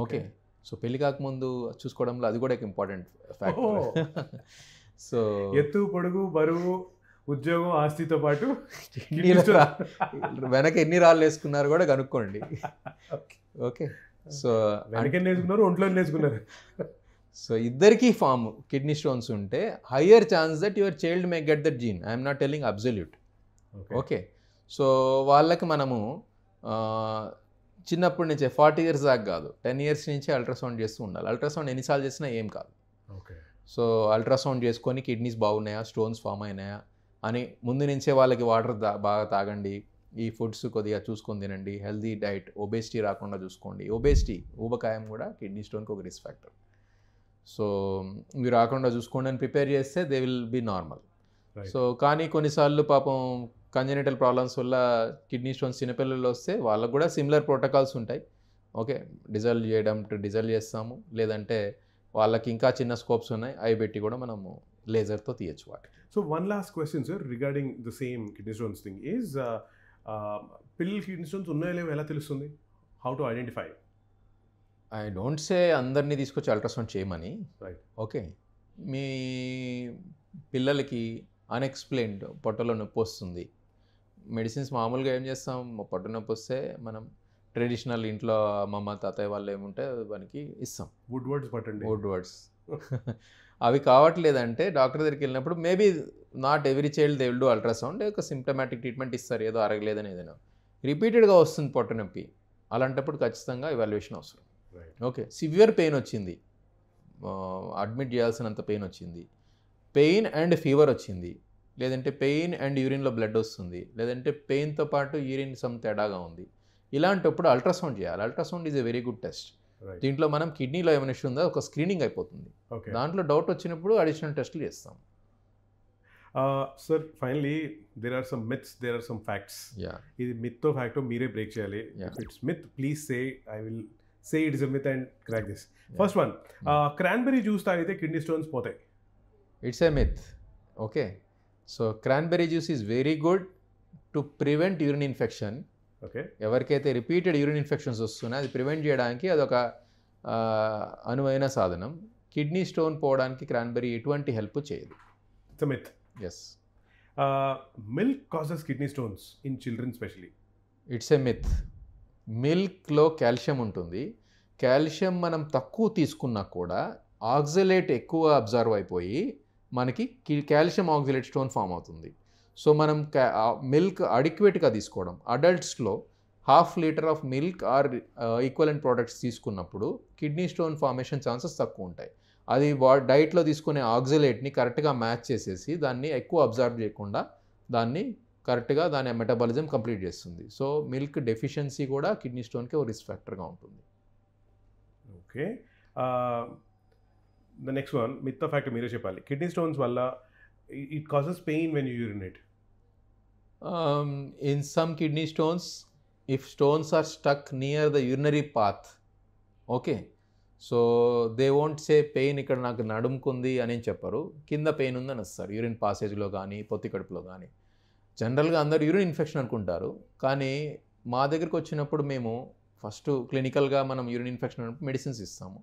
ఓకే, సో పెళ్లి కాకముందు చూసుకోవడంలో అది కూడా ఒక ఇంపార్టెంట్ ఫ్యాక్టర్. సో
ఎత్తు, పొడుగు, బరువు, ఉద్యోగం, ఆస్తితో పాటు
వెనక ఎన్ని రాళ్ళు వేసుకున్నారు కూడా కనుక్కోండి. ఓకే, సో
వెనక వేసుకున్నారు, ఒంట్లో వేసుకున్నారు.
సో ఇద్దరికి ఫామ్ కిడ్నీ స్టోన్స్ ఉంటే higher chance that your child may get that gene. I'm not telling absolute. Okay, so వాళ్ళకి మనము చిన్నప్పటి నుంచే 40 years దాకా కాదు, 10 years నుంచే అల్ట్రాసౌండ్ చేస్తూ ఉండాలి. అల్ట్రాసౌండ్ ఎన్నిసార్లు చేసినా ఏం కాదు.
ఓకే,
సో అల్ట్రాసౌండ్ చేసుకొని కిడ్నీస్ బాగున్నాయా, స్టోన్స్ ఫామ్ అయినాయా అని ముందు నుంచే వాళ్ళకి వాటర్ బాగా తాగండి, ఈ ఫుడ్స్ కొద్దిగా చూసుకొని తినండి, హెల్దీ డైట్, ఒబేసిటీ రాకుండా చూసుకోండి. ఒబేసిటీ, ఊబకాయం కూడా కిడ్నీ స్టోన్కి ఒక రిస్క్ ఫ్యాక్టర్. సో ఇవి రాకుండా చూసుకోండి అని ప్రిపేర్ చేస్తే they will be normal. So కానీ కొన్నిసార్లు పాపం కంజెనిటల్ ప్రాబ్లమ్స్ వల్ల కిడ్నీ స్టోన్స్ చిన్నపిల్లలు వస్తే వాళ్ళకు కూడా సిమిలర్ ప్రోటోకాల్స్ ఉంటాయి. ఓకే, డిజల్వ్ చేస్తాము, లేదంటే వాళ్ళకి ఇంకా చిన్న స్కోప్స్ ఉన్నాయి, అవి పెట్టి కూడా మనము లేజర్తో తీయచ్చు వాటి.
So one last question sir regarding the same kidney stones thing is, పిల్లలకి కిడ్నీ స్టోన్స్ ఉన్నాయో లేవో ఎలా తెలుస్తుంది? How to identify?
I don't say అందరినీ తీసుకొచ్చి అల్ట్రాసౌండ్ చేయమని.
రైట్.
ఓకే, మీ పిల్లలకి అన్ఎక్స్ప్లెయిన్డ్ పొట్టలో నొప్పి వస్తుంది, మెడిసిన్స్ మామూలుగా ఏం చేస్తాం, పొట్ట నొప్పి వస్తే మనం ట్రెడిషనల్ ఇంట్లో అమ్మమ్మ తాతయ్య వాళ్ళు ఏముంటే మనకి ఇస్తాం,
వుడ్ వర్డ్స్ పట్టండి,
వుడ్ వర్డ్స్. అవి కావట్లేదంటే డాక్టర్ దగ్గరికి వెళ్ళినప్పుడు maybe not every child they will do ultrasound, ఒక సిమ్టమాటిక్ ట్రీట్మెంట్ ఇస్తారు, ఏదో అరగలేదని ఏదైనా. రిపీటెడ్గా వస్తుంది పొట్ట నొప్పి, అలాంటప్పుడు ఖచ్చితంగా ఎవాల్యుయేషన్ అవసరం. ఓకే, సివియర్ పెయిన్ వచ్చింది, అడ్మిట్ చేయాల్సినంత పెయిన్ వచ్చింది, పెయిన్ అండ్ ఫీవర్ వచ్చింది, లేదంటే పెయిన్ అండ్ యూరిన్లో బ్లడ్ వస్తుంది, లేదంటే పెయిన్తో పాటు యూరిన్ సమ్ తేడాగా ఉంది, ఇలాంటప్పుడు అల్ట్రాసౌండ్ చేయాలి. Ultrasound is a very good test. దీంట్లో మనం కిడ్నీలో ఏమైనా ఇష్యూ ఉందో ఒక స్క్రీనింగ్ అయిపోతుంది. దాంట్లో డౌట్ వచ్చినప్పుడు అడిషనల్ టెస్టులు చేస్తాం.
Sir finally there are some myths, there are some facts.
Yeah
ఇది మిత్తో ఫ్యాక్టో మీరే బ్రేక్ చేయాలి.
Yeah.
If it's myth please say, I will say it is a myth and crack this. First one, cranberry juice తాగితే kidney stones పోతాయి.
It's a myth. Okay, so cranberry juice is very good to prevent urine infection.
Okay,
ఎవరికైతే repeated urine infections వస్తున్నాయో అది prevent చేయడానికి అదొక అనువైన సాధనం. Kidney stone పోవడానికి క్రాన్బెర్రీ ఎటువంటి హెల్ప్ చేయదు.
It's a myth.
Yes,
milk causes kidney stones in children specially.
It's a myth. మిల్క్లో కాల్షియం ఉంటుంది. కాల్షియం మనం తక్కువ తీసుకున్నా కూడా ఆక్సలేట్ ఎక్కువ అబ్జర్వ్ అయిపోయి మనకి కాల్షియం ఆక్సలేట్ స్టోన్ ఫామ్ అవుతుంది. సో మనం మిల్క్ అడిక్వేట్గా తీసుకోవడం, అడల్ట్స్లో 1/2 litre of milk or equivalent products తీసుకున్నప్పుడు కిడ్నీ స్టోన్ ఫార్మేషన్ ఛాన్సెస్ తక్కువ ఉంటాయి. అది డైట్లో తీసుకునే ఆక్సలేట్ని కరెక్ట్గా మ్యాచ్ చేసేసి దాన్ని ఎక్కువ అబ్జర్వ్ చేయకుండా దాన్ని కరెక్ట్గా దాని మెటబాలిజం కంప్లీట్ చేస్తుంది. సో మిల్క్ డెఫిషియన్సీ కూడా కిడ్నీ స్టోన్కి ఒక రిస్క్ ఫ్యాక్టర్గా ఉంటుంది.
Okay, the next one, myth factor మీరే చెప్పాలి. కిడ్నీ స్టోన్స్ వల్ల it causes pain when you urinate.
In some kidney stones, if stones are stuck near the urinary path, okay, so they won't say pain ఇక్కడ నాకు నడుముకుంది అని చెప్పరు, కింద pain ఉందని వస్తారు. యూరిన్ పాసేజ్లో కానీ పొత్తి కడుపులో కానీ. జనరల్గా అందరు యూరిన్ ఇన్ఫెక్షన్ అనుకుంటారు, కానీ మా దగ్గరికి వచ్చినప్పుడు మేము ఫస్ట్ క్లినికల్గా మనం యూరిన్ ఇన్ఫెక్షన్ అన్నప్పుడు మెడిసిన్స్ ఇస్తాము.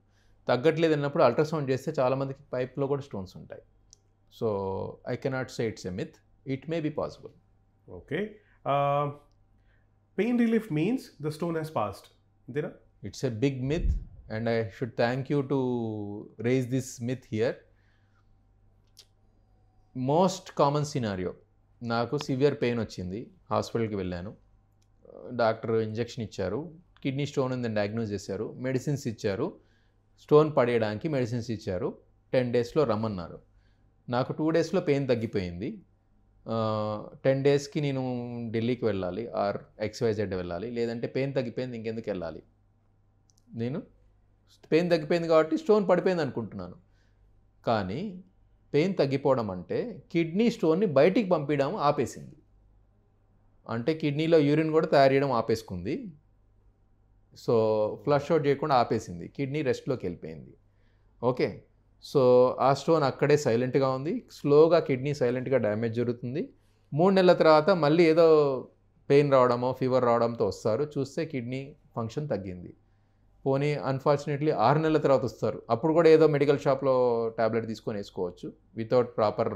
తగ్గట్లేదు అన్నప్పుడు అల్ట్రాసౌండ్ చేస్తే చాలామందికి పైప్లో కూడా స్టోన్స్ ఉంటాయి. So I cannot say it's a myth, it may be possible.
Okay. Pain relief means the stone has passed. Intena?
It's a big myth and I should thank you to raise this myth here. Most common scenario, నాకు severe pain వచ్చింది, హాస్పిటల్కి వెళ్ళాను, doctor injection ఇచ్చారు, kidney stone ఉందని diagnose చేశారు, medicines ఇచ్చారు, stone పడేయడానికి medicines ఇచ్చారు, 10 డేస్లో రమ్మన్నారు. నాకు 2 డేస్లో పెయిన్ తగ్గిపోయింది. 10 డేస్కి నేను ఢిల్లీకి వెళ్ళాలి ఆర్ XYZ వెళ్ళాలి, లేదంటే పెయిన్ తగ్గిపోయింది ఇంకెందుకు వెళ్ళాలి. నేను పెయిన్ తగ్గిపోయింది కాబట్టి స్టోన్ పడిపోయింది అనుకుంటున్నాను. కానీ పెయిన్ తగ్గిపోవడం అంటే కిడ్నీ స్టోన్ని బయటికి పంపించడం ఆపేసింది. అంటే కిడ్నీలో యూరిన్ కూడా తయారు చేయడం ఆపేసుకుంది. సో ఫ్లష్ అవుట్ చేయకుండా ఆపేసింది, కిడ్నీ రెస్ట్లోకి వెళ్ళిపోయింది. ఓకే, సో ఆ స్టోన్ అక్కడే సైలెంట్గా ఉంది. స్లోగా కిడ్నీ సైలెంట్గా డ్యామేజ్ జరుగుతుంది. 3 నెలల తర్వాత మళ్ళీ ఏదో పెయిన్ రావడమో ఫీవర్ రావడంతో వస్తారు, చూస్తే కిడ్నీ ఫంక్షన్ తగ్గింది. పోనీ అన్ఫార్చునేట్లీ 6 నెలల తర్వాత వస్తారు, అప్పుడు కూడా ఏదో మెడికల్ షాప్లో ట్యాబ్లెట్ తీసుకొని వేసుకోవచ్చు వితౌట్ ప్రాపర్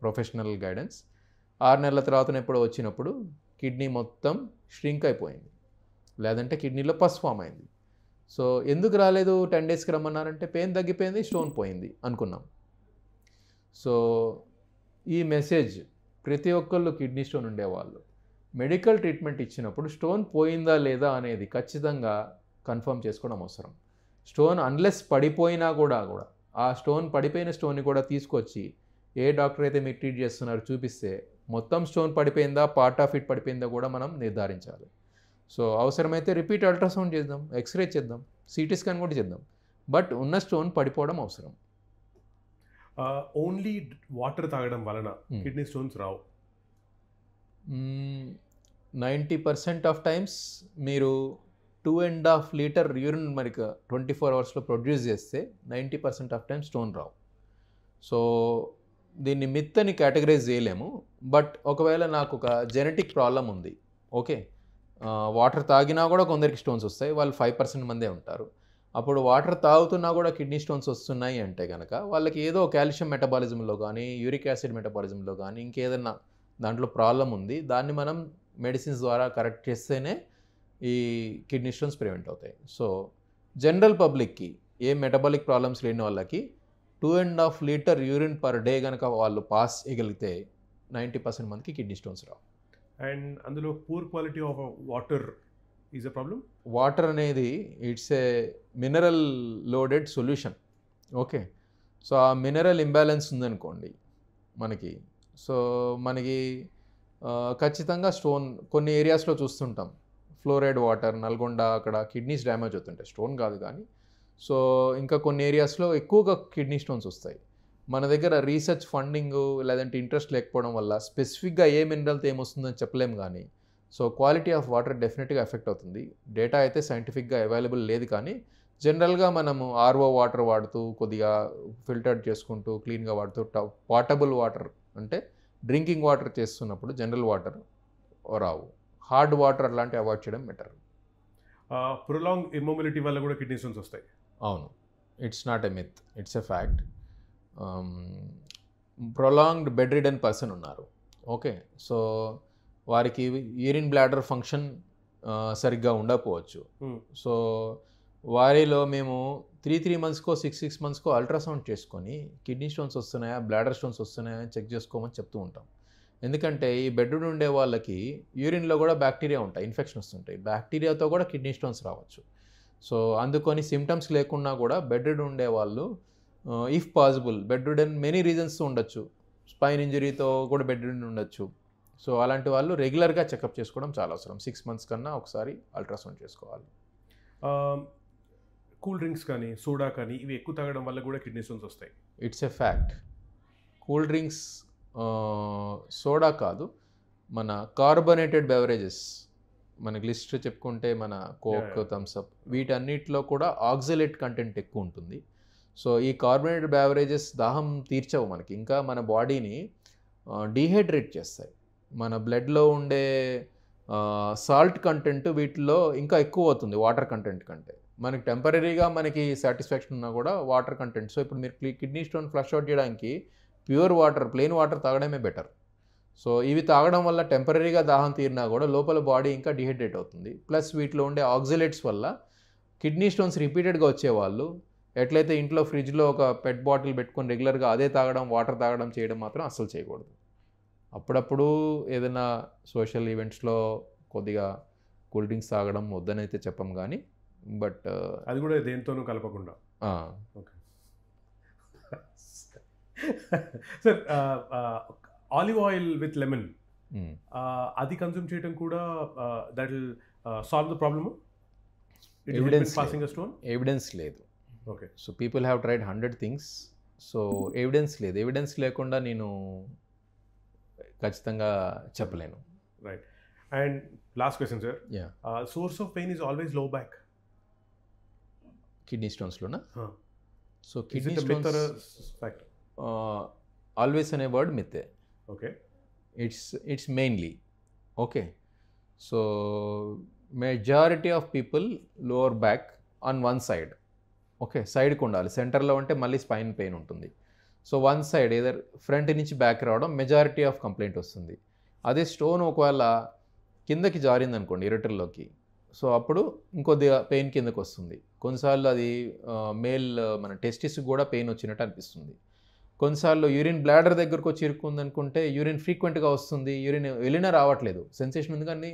ప్రొఫెషనల్ గైడెన్స్. 6 నెలల తర్వాత ఎప్పుడో వచ్చినప్పుడు కిడ్నీ మొత్తం ష్రింక్ అయిపోయింది, లేదంటే కిడ్నీలో పస్ ఫామ్ అయింది. సో ఎందుకు రాలేదు 10 డేస్కి రమ్మన్నారంటే పెయిన్ తగ్గిపోయింది, స్టోన్ పోయింది అనుకున్నాం. సో ఈ మెసేజ్ ప్రతి ఒక్కళ్ళు కిడ్నీ స్టోన్ ఉండేవాళ్ళు మెడికల్ ట్రీట్మెంట్ ఇచ్చినప్పుడు స్టోన్ పోయిందా లేదా అనేది ఖచ్చితంగా కన్ఫర్మ్ చేసుకోవడం అవసరం. స్టోన్ అన్లెస్ పడిపోయినా కూడా ఆ స్టోన్ పడిపోయిన స్టోన్ని కూడా తీసుకొచ్చి ఏ డాక్టర్ అయితే మీరు ట్రీట్ చేస్తున్నారో చూపిస్తే మొత్తం స్టోన్ పడిపోయిందా, పార్ట్ ఆఫ్ ఇట్ పడిపోయిందా కూడా మనం నిర్ధారించాలి. సో అవసరమైతే రిపీట్ అల్ట్రాసౌండ్ చేద్దాం, ఎక్స్రే చేద్దాం, సిటీ స్కాన్ కూడా చేద్దాం, బట్ ఉన్న స్టోన్ పడిపోవడం అవసరం.
ఓన్లీ వాటర్ తాగడం వలన kidney stones Rao.
90% of times మీరు 2.5 లీటర్ యూరిన్ మరి 24 అవర్స్లో ప్రొడ్యూస్ చేస్తే 90% of time stone Rao. So దీన్ని మిత్ అని కేటగరైజ్ చేయలేము. బట్ ఒకవేళ నాకు ఒక జెనెటిక్ ప్రాబ్లం ఉంది, ఓకే, వాటర్ తాగినా కూడా కొందరికి స్టోన్స్ వస్తాయి, వాళ్ళు 5% మందే ఉంటారు. అప్పుడు వాటర్ తాగుతున్నా కూడా కిడ్నీ స్టోన్స్ వస్తున్నాయి అంటే కనుక వాళ్ళకి ఏదో కాల్షియం మెటబాలిజంలో కానీ యూరిక్ యాసిడ్ మెటబాలిజంలో కానీ ఇంకేదన్నా దాంట్లో ప్రాబ్లం ఉంది. దాన్ని మనం మెడిసిన్స్ ద్వారా కరెక్ట్ చేస్తేనే ఈ కిడ్నీ స్టోన్స్ ప్రివెంట్ అవుతాయి. సో జనరల్ పబ్లిక్కి ఏ మెటబాలిక్ ప్రాబ్లమ్స్ లేని వాళ్ళకి 2.5 లీటర్ యూరిన్ పర్ డే కనుక వాళ్ళు పాస్ చేయగలిగితే 90% మందికి కిడ్నీ స్టోన్స్ రావు.
అండ్ అందులో poor quality of water is a problem.
Water అనేది it's a mineral loaded solution. Okay, so ఆ మినరల్ ఇంబ్యాలెన్స్ ఉందనుకోండి మనకి, సో మనకి ఖచ్చితంగా స్టోన్ కొన్ని ఏరియాస్లో చూస్తుంటాం. ఫ్లోరైడ్ వాటర్, నల్గొండ అక్కడ కిడ్నీస్ డ్యామేజ్ అవుతుంటాయి, స్టోన్ కాదు కానీ. సో ఇంకా కొన్ని ఏరియాస్లో ఎక్కువగా కిడ్నీ స్టోన్స్ వస్తాయి. మన దగ్గర రీసెర్చ్ ఫండింగ్ లేదంటే ఇంట్రెస్ట్ లేకపోవడం వల్ల స్పెసిఫిక్గా ఏ మినరల్తో ఏమొస్తుందని చెప్పలేము, కానీ సో క్వాలిటీ ఆఫ్ వాటర్ డెఫినెట్గా ఎఫెక్ట్ అవుతుంది. డేటా అయితే సైంటిఫిక్గా అవైలబుల్ లేదు, కానీ జనరల్గా మనము ఆర్ఓ వాటర్ వాడుతూ కొద్దిగా ఫిల్టర్ చేసుకుంటూ క్లీన్గా వాడుతూ పోర్టబుల్ వాటర్ అంటే డ్రింకింగ్ వాటర్ చేస్తున్నప్పుడు జనరల్ వాటర్ రావు. హార్డ్ వాటర్ అలాంటివి అవాయిడ్ చేయడం బెటర్.
ప్రొలాంగ్ ఇమ్మొబిలిటీ వల్ల కూడా కిడ్నీ స్టోన్స్ వస్తాయి.
అవును, it's not a myth, it's a fact. Prolonged bed ridden person ఉన్నారు, ఓకే, సో వారికి యూరిన్ బ్లాడర్ ఫంక్షన్ సరిగ్గా ఉండకపోవచ్చు. సో వారిలో మేము 3 మంత్స్కో 6 మంత్స్కో అల్ట్రాసౌండ్ చేసుకొని కిడ్నీ స్టోన్స్ వస్తున్నాయా బ్లాడర్ స్టోన్స్ వస్తున్నాయా అని చెక్ చేసుకోమని చెప్తూ ఉంటాం. ఎందుకంటే ఈ బెడ్ ఉండే వాళ్ళకి యూరిన్లో కూడా బ్యాక్టీరియా ఉంటాయి, ఇన్ఫెక్షన్ వస్తుంటాయి, బ్యాక్టీరియాతో కూడా కిడ్నీ స్టోన్స్ రావచ్చు. సో అందుకొని సిమ్టమ్స్ లేకున్నా కూడా బెడ్ ఉండే వాళ్ళు if possible bed ridden many reasons ఉండొచ్చు, స్పైన్ ఇంజరీతో కూడా బెడ్ రిడన్ ఉండొచ్చు. సో అలాంటి వాళ్ళు రెగ్యులర్గా చెకప్ చేసుకోవడం చాలా అవసరం. 6 మంత్స్ కన్నా ఒకసారి అల్ట్రాసౌండ్ చేసుకోవాలి.
కూల్ డ్రింక్స్ కానీ సోడా కానీ ఇవి ఎక్కువ తాగడం వల్ల కూడా కిడ్నీ స్టోన్స్ వస్తాయి.
It's a fact. Cool drinks, soda కాదు, మన కార్బోనేటెడ్ బెవరేజెస్ మనకి లిస్ట్ చెప్పుకుంటే మన కోక్, థమ్స్అప్ వీటన్నిటిలో కూడా ఆక్సలేట్ కంటెంట్ ఎక్కువ ఉంటుంది. సో ఈ కార్బోనేటెడ్ బెవరేజెస్ దాహం తీర్చవు మనకి, ఇంకా మన బాడీని డీహైడ్రేట్ చేస్తాయి. మన బ్లడ్లో ఉండే సాల్ట్ కంటెంట్ వీటిలో ఇంకా ఎక్కువ అవుతుంది వాటర్ కంటెంట్ కంటే. మనకి టెంపరీగా మనకి సాటిస్ఫాక్షన్ ఉన్నా కూడా వాటర్ కంటెంట్. సో ఇప్పుడు మీరు కిడ్నీ స్టోన్ ఫ్లష్ అవుట్ చేయడానికి ప్యూర్ వాటర్, ప్లెయిన్ వాటర్ తాగడమే బెటర్. సో ఇవి తాగడం వల్ల టెంపరీగా దాహం తీరినా కూడా లోపల బాడీ ఇంకా డిహైడ్రేట్ అవుతుంది. ప్లస్ వీటిలో ఉండే ఆక్సిలేట్స్ వల్ల కిడ్నీ స్టోన్స్ రిపీటెడ్గా వచ్చేవాళ్ళు ఎట్లయితే ఇంట్లో ఫ్రిడ్జ్లో ఒక పెట్ బాటిల్ పెట్టుకొని రెగ్యులర్గా అదే తాగడం, వాటర్ తాగడం చేయడం మాత్రం అస్సలు చేయకూడదు. అప్పుడప్పుడు ఏదైనా సోషల్ ఈవెంట్స్లో కొద్దిగా కూల్ డ్రింక్స్ తాగడం వద్దనైతే చెప్పం, కానీ బట్
అది కూడా దేంతోనూ కలపకుండా. Okay sir, olive oil with lemon అది కన్జ్యూమ్ చేయడం కూడా that will solve the problem?
Evidence లేదు.
Okay,
so people have tried 100 things. So evidence లేదు. ఎవిడెన్స్ లేకుండా నేను ఖచ్చితంగా చెప్పలేను.
Right. And last question sir, source of pain is always low back.
Kidney స్టోన్స్లోనా? So
Is
kidney
it a myth or a
stones
fact?
Always అనే word మిత్తే.
Okay.
It's mainly okay. So majority of people lower back on one side. Okay, సైడ్కి ఉండాలి. సెంటర్లో ఉంటే మళ్ళీ spine pain ఉంటుంది. So one side either front నుంచి back రావడం మెజారిటీ ఆఫ్ కంప్లైంట్ వస్తుంది. అదే స్టోన్ ఒకవేళ కిందకి జారింది అనుకోండి ఇరటర్లోకి, సో అప్పుడు ఇంకొద్దిగా పెయిన్ కిందకి వస్తుంది. కొన్నిసార్లు అది మేల్ మన టెస్టిస్కి కూడా పెయిన్ వచ్చినట్టు అనిపిస్తుంది. కొన్నిసార్లు యూరిన్ బ్లాడర్ దగ్గరకు వచ్చి ఇరుక్కుంది అనుకుంటే యూరిన్ ఫ్రీక్వెంట్గా వస్తుంది, యూరిన్ వెళ్ళినా రావట్లేదు, సెన్సేషన్ ఉంది కానీ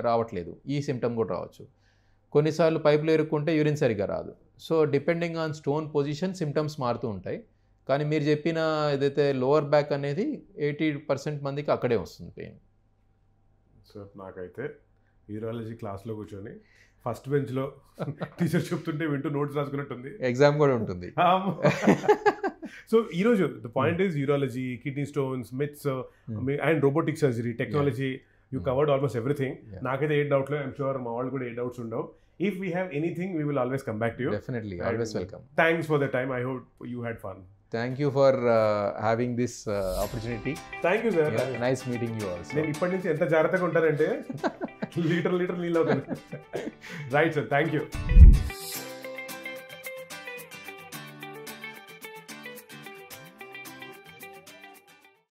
రావట్లేదు, ఈ సిమ్టమ్ కూడా రావచ్చు. కొన్నిసార్లు పైపులో ఇరుక్కుంటే యూరిన్ సరిగ్గా రాదు. So depending on stone position symptoms మారుతూ ఉంటాయి. కానీ మీరు చెప్పిన ఏదైతే లోవర్ బ్యాక్ అనేది 80% మందికి అక్కడే వస్తుంది పెయిన్.
సో నాకైతే యూరాలజీ క్లాస్లో కూర్చొని ఫస్ట్ బెంచ్లో టీచర్ చెప్తుంటే వింటూ నోట్స్ రాసుకున్నట్టుంది.
ఎగ్జామ్ కూడా ఉంటుంది.
సో ఈరోజు the point is urology, kidney stones, myths and robotic surgery, technology, you covered almost everything. నాకైతే ఏ డౌట్లో, ఐఎమ్ షూర్ మా వాళ్ళు కూడా ఏ డౌట్స్ ఉండవు. If we have anything, we will always come back to you.
Definitely, always welcome.
Thanks for the time. I hope you had fun.
Thank you for having this opportunity.
Thank you, sir.
Yeah, nice meeting you also.
నేను ఇప్పటి నుంచి ఎంత జాగ్రత్తగా ఉంటానంటే litre నీళ్ళు అవుతాను. Right sir, thank you.